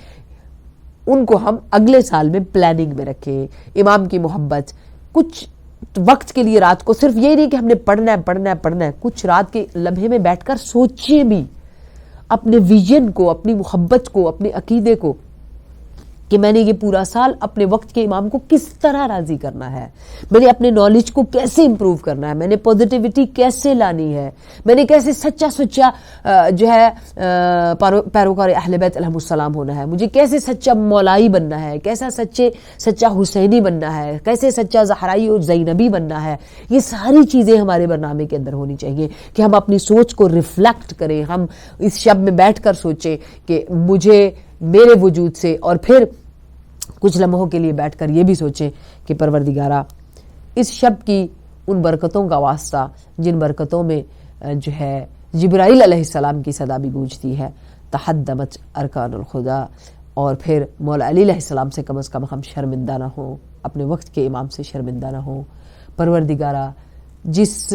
ان کو ہم اگلے سال میں پلاننگ میں رکھیں. امام کی محبت، کچھ وقت کے لیے رات کو صرف یہی نہیں کہ ہم نے پڑھنا ہے، کچھ رات کے لمحے میں بیٹھ کر سوچیں بھی اپنے ویژن کو، اپنی محبت کو، اپنے عقیدے کو کہ میں نے یہ پورا سال اپنے وقت کے امام کو کس طرح راضی کرنا ہے، میں نے اپنے نالج کو کیسے امپروو کرنا ہے، میں نے پوزیٹیوٹی کیسے لانی ہے، میں نے کیسے سچا جو ہے پیروکار اہل بیت علیہ السلام ہونا ہے، مجھے کیسے سچا مولائی بننا ہے، کیسا سچا حسینی بننا ہے، کیسے سچا زہرائی اور زینبی بننا ہے. یہ ساری چیزیں ہمارے برنامے کے اندر ہونی چاہیے کہ ہم اپنی سوچ کو ریفلیکٹ کریں، ہم اس شب میں بیٹھ کر سوچیں کہ مجھے میرے وجود سے، اور پھر کچھ لمحوں کے لیے بیٹھ کر یہ بھی سوچیں کہ پروردگارہ اس شب کی ان برکتوں کا واسطہ جن برکتوں میں جو ہے جبرائیل علیہ السلام کی صدا بھی گونجتی ہے، تحدمت ارکان الخدا، اور پھر مولا علی علیہ السلام سے کم از کم ہم شرمندہ نہ ہوں، اپنے وقت کے امام سے شرمندہ نہ ہوں. پروردگارہ جس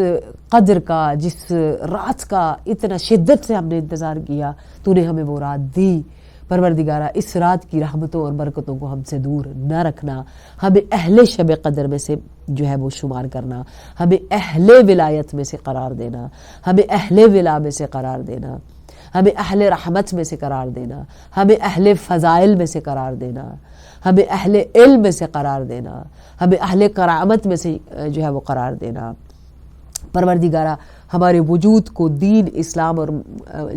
قدر کا، جس رات کا اتنا شدت سے ہم نے انتظار کیا، تو نے ہمیں وہ رات دی. پروردگارہ اس رات کی رحمتوں اور برکتوں کو ہم سے دور نہ رکھنا، ہمیں اہل شب قدر میں سے جو ہے وہ شمار کرنا، ہمیں اہل ولایت میں سے قرار دینا، ہمیں اہل ولا میں سے قرار دینا، ہمیں اہل رحمت میں سے قرار دینا، ہمیں اہل فضائل میں سے قرار دینا، ہمیں اہل علم میں سے قرار دینا، ہمیں اہل کرامت میں سے جو ہے وہ قرار دینا۔ پروردگارہ ہمارے وجود کو دین، اسلام اور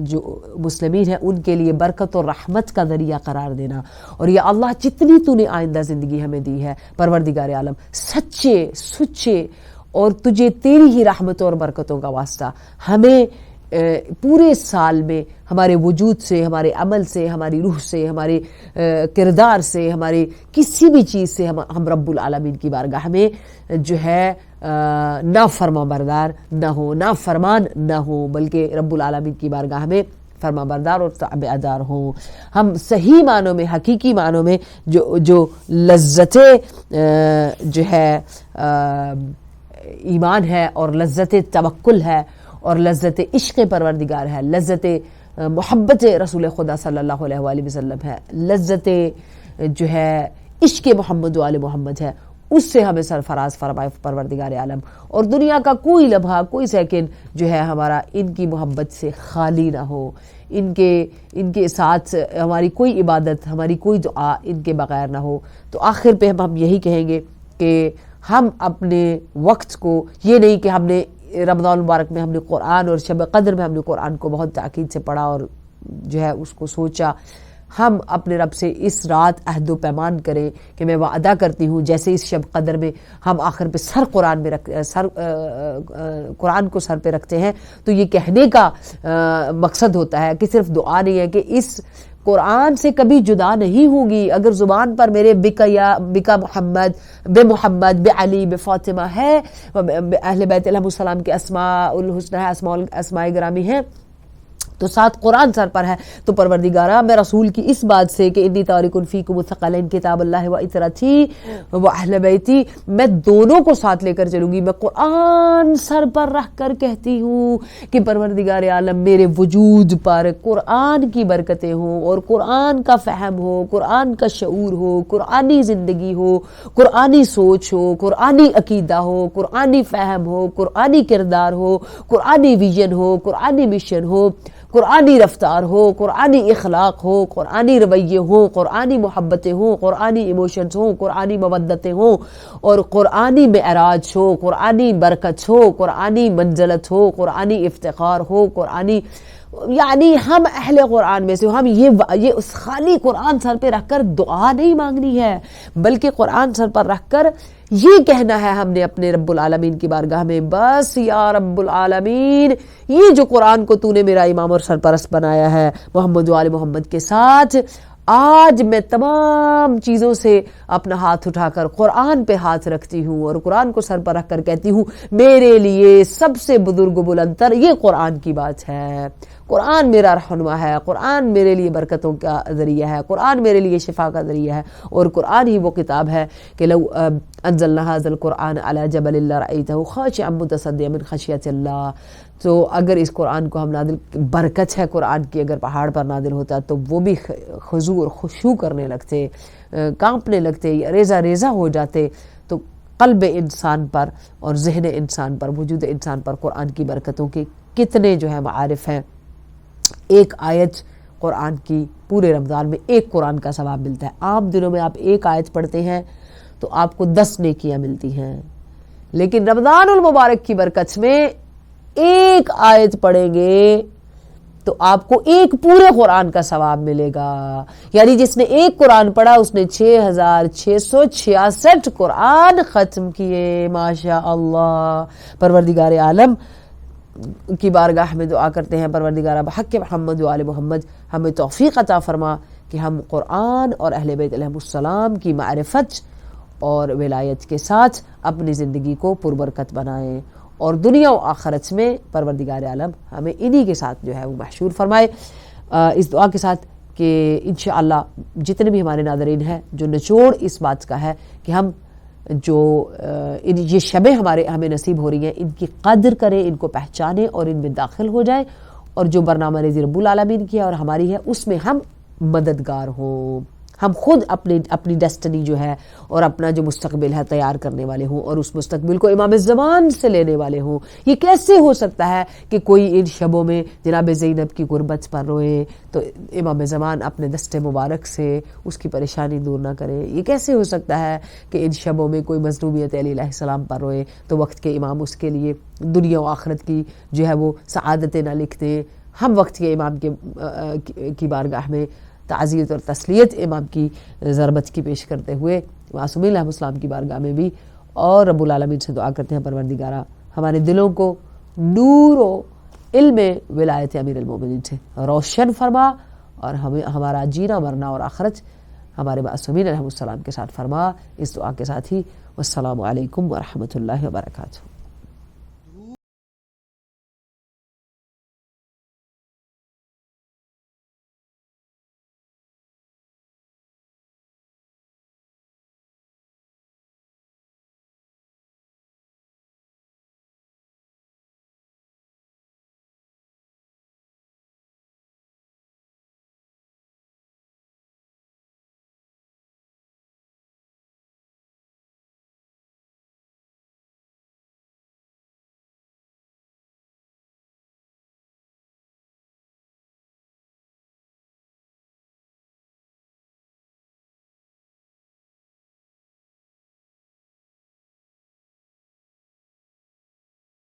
جو مسلمین ہیں ان کے لیے برکت اور رحمت کا ذریعہ قرار دینا۔ اور یا اللہ جتنی تو نے آئندہ زندگی ہمیں دی ہے پروردگار عالم، سچے اور تجھے تیری ہی رحمتوں اور برکتوں کا واسطہ ہمیں پورے سال میں ہمارے وجود سے، ہمارے عمل سے، ہماری روح سے، ہمارے کردار سے، ہمارے کسی بھی چیز سے ہم رب العالمین کی بارگاہ میں جو ہے نافرما بردار نہ ہو، نافرمان نہ ہو، بلکہ رب العالمین کی بارگاہ میں فرما بردار اور تابعدار ہوں۔ ہم صحیح معنوں میں، حقیقی معنوں میں جو لذت جو ہے ایمان ہے اور لذت توکل ہے اور لذت عشق پروردگار ہے، لذت محبت رسول خدا صلی اللہ علیہ وآلہ وسلم ہے، لذت جو ہے عشق محمد و آل محمد ہے، اس سے ہمیں سرفراز فرمائے پروردگار عالم۔ اور دنیا کا کوئی لمحہ، کوئی سیکنڈ جو ہے ہمارا ان کی محبت سے خالی نہ ہو، ان کے ساتھ ہماری کوئی عبادت، ہماری کوئی دعا ان کے بغیر نہ ہو۔ تو آخر پہ ہم یہی کہیں گے کہ ہم اپنے وقت کو، یہ نہیں کہ ہم نے رمضان المبارک میں ہم نے قرآن اور شب قدر میں ہم نے قرآن کو بہت تاکید سے پڑھا اور جو ہے اس کو سوچا، ہم اپنے رب سے اس رات عہد و پیمان کریں کہ میں وعدہ کرتی ہوں جیسے اس شب قدر میں ہم آخر پہ قرآن کو سر پہ رکھتے ہیں، تو یہ کہنے کا مقصد ہوتا ہے کہ صرف دعا نہیں ہے کہ اس قرآن سے کبھی جدا نہیں ہوگی۔ اگر زبان پر میرے بکا محمد، بے محمد، بے علی، بے فاطمہ ہے، اہل بیت علیہ السلام کے اسماء الحسنی ہے، اسماء گرامی ہیں، تو ساتھ قرآن سر پر ہے، تو پروردگارہ میں رسول کی اس بات سے کہ انی تارک فیکم الثقلین کتاب اللہ و اطرتی و اہل بیتی، میں دونوں کو ساتھ لے کر چلوں گی۔ میں قرآن سر پر رکھ کر کہتی ہوں کہ پروردگار عالم میرے وجود پر قرآن کی برکتیں ہوں اور قرآن کا فہم ہو، قرآن کا شعور ہو، قرآنی زندگی ہو، قرآنی سوچ ہو، قرآنی عقیدہ ہو، قرآنی فہم ہو، قرآنی کردار ہو، قرآنی ویژن ہو، قرآنی مشن ہو، قرآنی رفتار ہو، قرآنی اخلاق ہو، قرآنی رویے ہوں، قرآنی محبتیں ہوں، قرآنی ایموشنز ہوں، قرآنی مودتیں ہوں، اور قرآنی معراج ہو، قرآنی برکت ہو، قرآنی منزلت ہو، قرآنی افتخار ہو، قرآنی، یعنی ہم اہل قرآن میں سے ہم یہ خالی قرآن سر پہ رکھ کر دعا نہیں مانگنی ہے، بلکہ قرآن سر پر رکھ کر یہ کہنا ہے ہم نے اپنے رب العالمین کی بارگاہ میں، بس یا رب العالمین یہ جو قرآن کو تو نے میرا امام اور سرپرست بنایا ہے محمد و آل محمد کے ساتھ، آج میں تمام چیزوں سے اپنا ہاتھ اٹھا کر قرآن پہ ہاتھ رکھتی ہوں اور قرآن کو سر پر رکھ کر کہتی ہوں میرے لیے سب سے بزرگ و بلندتر یہ قرآن کی بات ہے، قرآن میرا رہنما ہے، قرآن میرے لیے برکتوں کا ذریعہ ہے، قرآن میرے لیے شفا کا ذریعہ ہے، اور قرآن ہی وہ کتاب ہے کہ لو انزلنا هذا القرآن على جبل لرأيته خاشعا متصدعا من خشیۃ اللہ، تو اگر اس قرآن کو ہم نازل، برکت ہے قرآن کی، اگر پہاڑ پر نازل ہوتا تو وہ بھی خضوع اور خشوع کرنے لگتے، کانپنے لگتے، ریزہ ریزہ ہو جاتے۔ تو قلب انسان پر اور ذہن انسان پر، وجود انسان پر قرآن کی برکتوں کے کتنے جو ہے معارف ہیں۔ ایک آیت قرآن کی پورے رمضان میں ایک قرآن کا ثواب ملتا ہے۔ عام دنوں میں آپ ایک آیت پڑھتے ہیں تو آپ کو 10 نیکیاں ملتی ہیں، لیکن رمضان المبارک کی برکت میں ایک آیت پڑھیں گے تو آپ کو ایک پورے قرآن کا ثواب ملے گا، یعنی جس نے ایک قرآن پڑھا اس نے 6666 قرآن ختم کیے، ماشاء اللہ۔ پروردگار عالم کی بارگاہ میں دعا کرتے ہیں پروردگار بحق محمد و آل محمد ہمیں توفیق عطا فرما کہ ہم قرآن اور اہل بیت علیہ السلام کی معرفت اور ولایت کے ساتھ اپنی زندگی کو پربرکت بنائیں، اور دنیا و آخرت میں پروردگار عالم ہمیں انہی کے ساتھ جو ہے وہ محشور فرمائے۔ اس دعا کے ساتھ کہ انشاءاللہ جتنے بھی ہمارے ناظرین ہیں، جو نچوڑ اس بات کا ہے کہ ہم جو یہ شبیں ہمیں نصیب ہو رہی ہیں ان کی قدر کریں، ان کو پہچانیں اور ان میں داخل ہو جائیں، اور جو برنامہ ریزی رب العالمین کی ہے اور ہماری ہے اس میں ہم مددگار ہوں۔ ہم خود اپنی ڈیسٹنی جو ہے اور اپنا جو مستقبل ہے تیار کرنے والے ہوں اور اس مستقبل کو امام زمان سے لینے والے ہوں. یہ کیسے ہو سکتا ہے کہ کوئی ان شبوں میں جناب زینب کی غربت پر روئے تو امام زمان اپنے دست مبارک سے اس کی پریشانی دور نہ کرے؟ یہ کیسے ہو سکتا ہے کہ ان شبوں میں کوئی مظلومیت علی علیہ السلام پر روئے تو وقت کے امام اس کے لیے دنیا و آخرت کی جو ہے وہ سعادتیں نہ لکھ دیں؟ ہم وقت کے امام کی بارگاہ میں تعزیت اور تسلیت امام کی ضربت کی پیش کرتے ہوئے معصومین علیہ السلام کی بارگاہ میں بھی اور رب العالمین سے دعا کرتے ہیں پروردگارہ ہمارے دلوں کو نور و علم ولایت امیر المومنین سے روشن فرما اور ہمارا جینا مرنا اور آخرت ہمارے معصومین علیہ السلام کے ساتھ فرما. اس دعا کے ساتھ ہی والسلام علیکم ورحمۃ اللہ وبرکاتہ.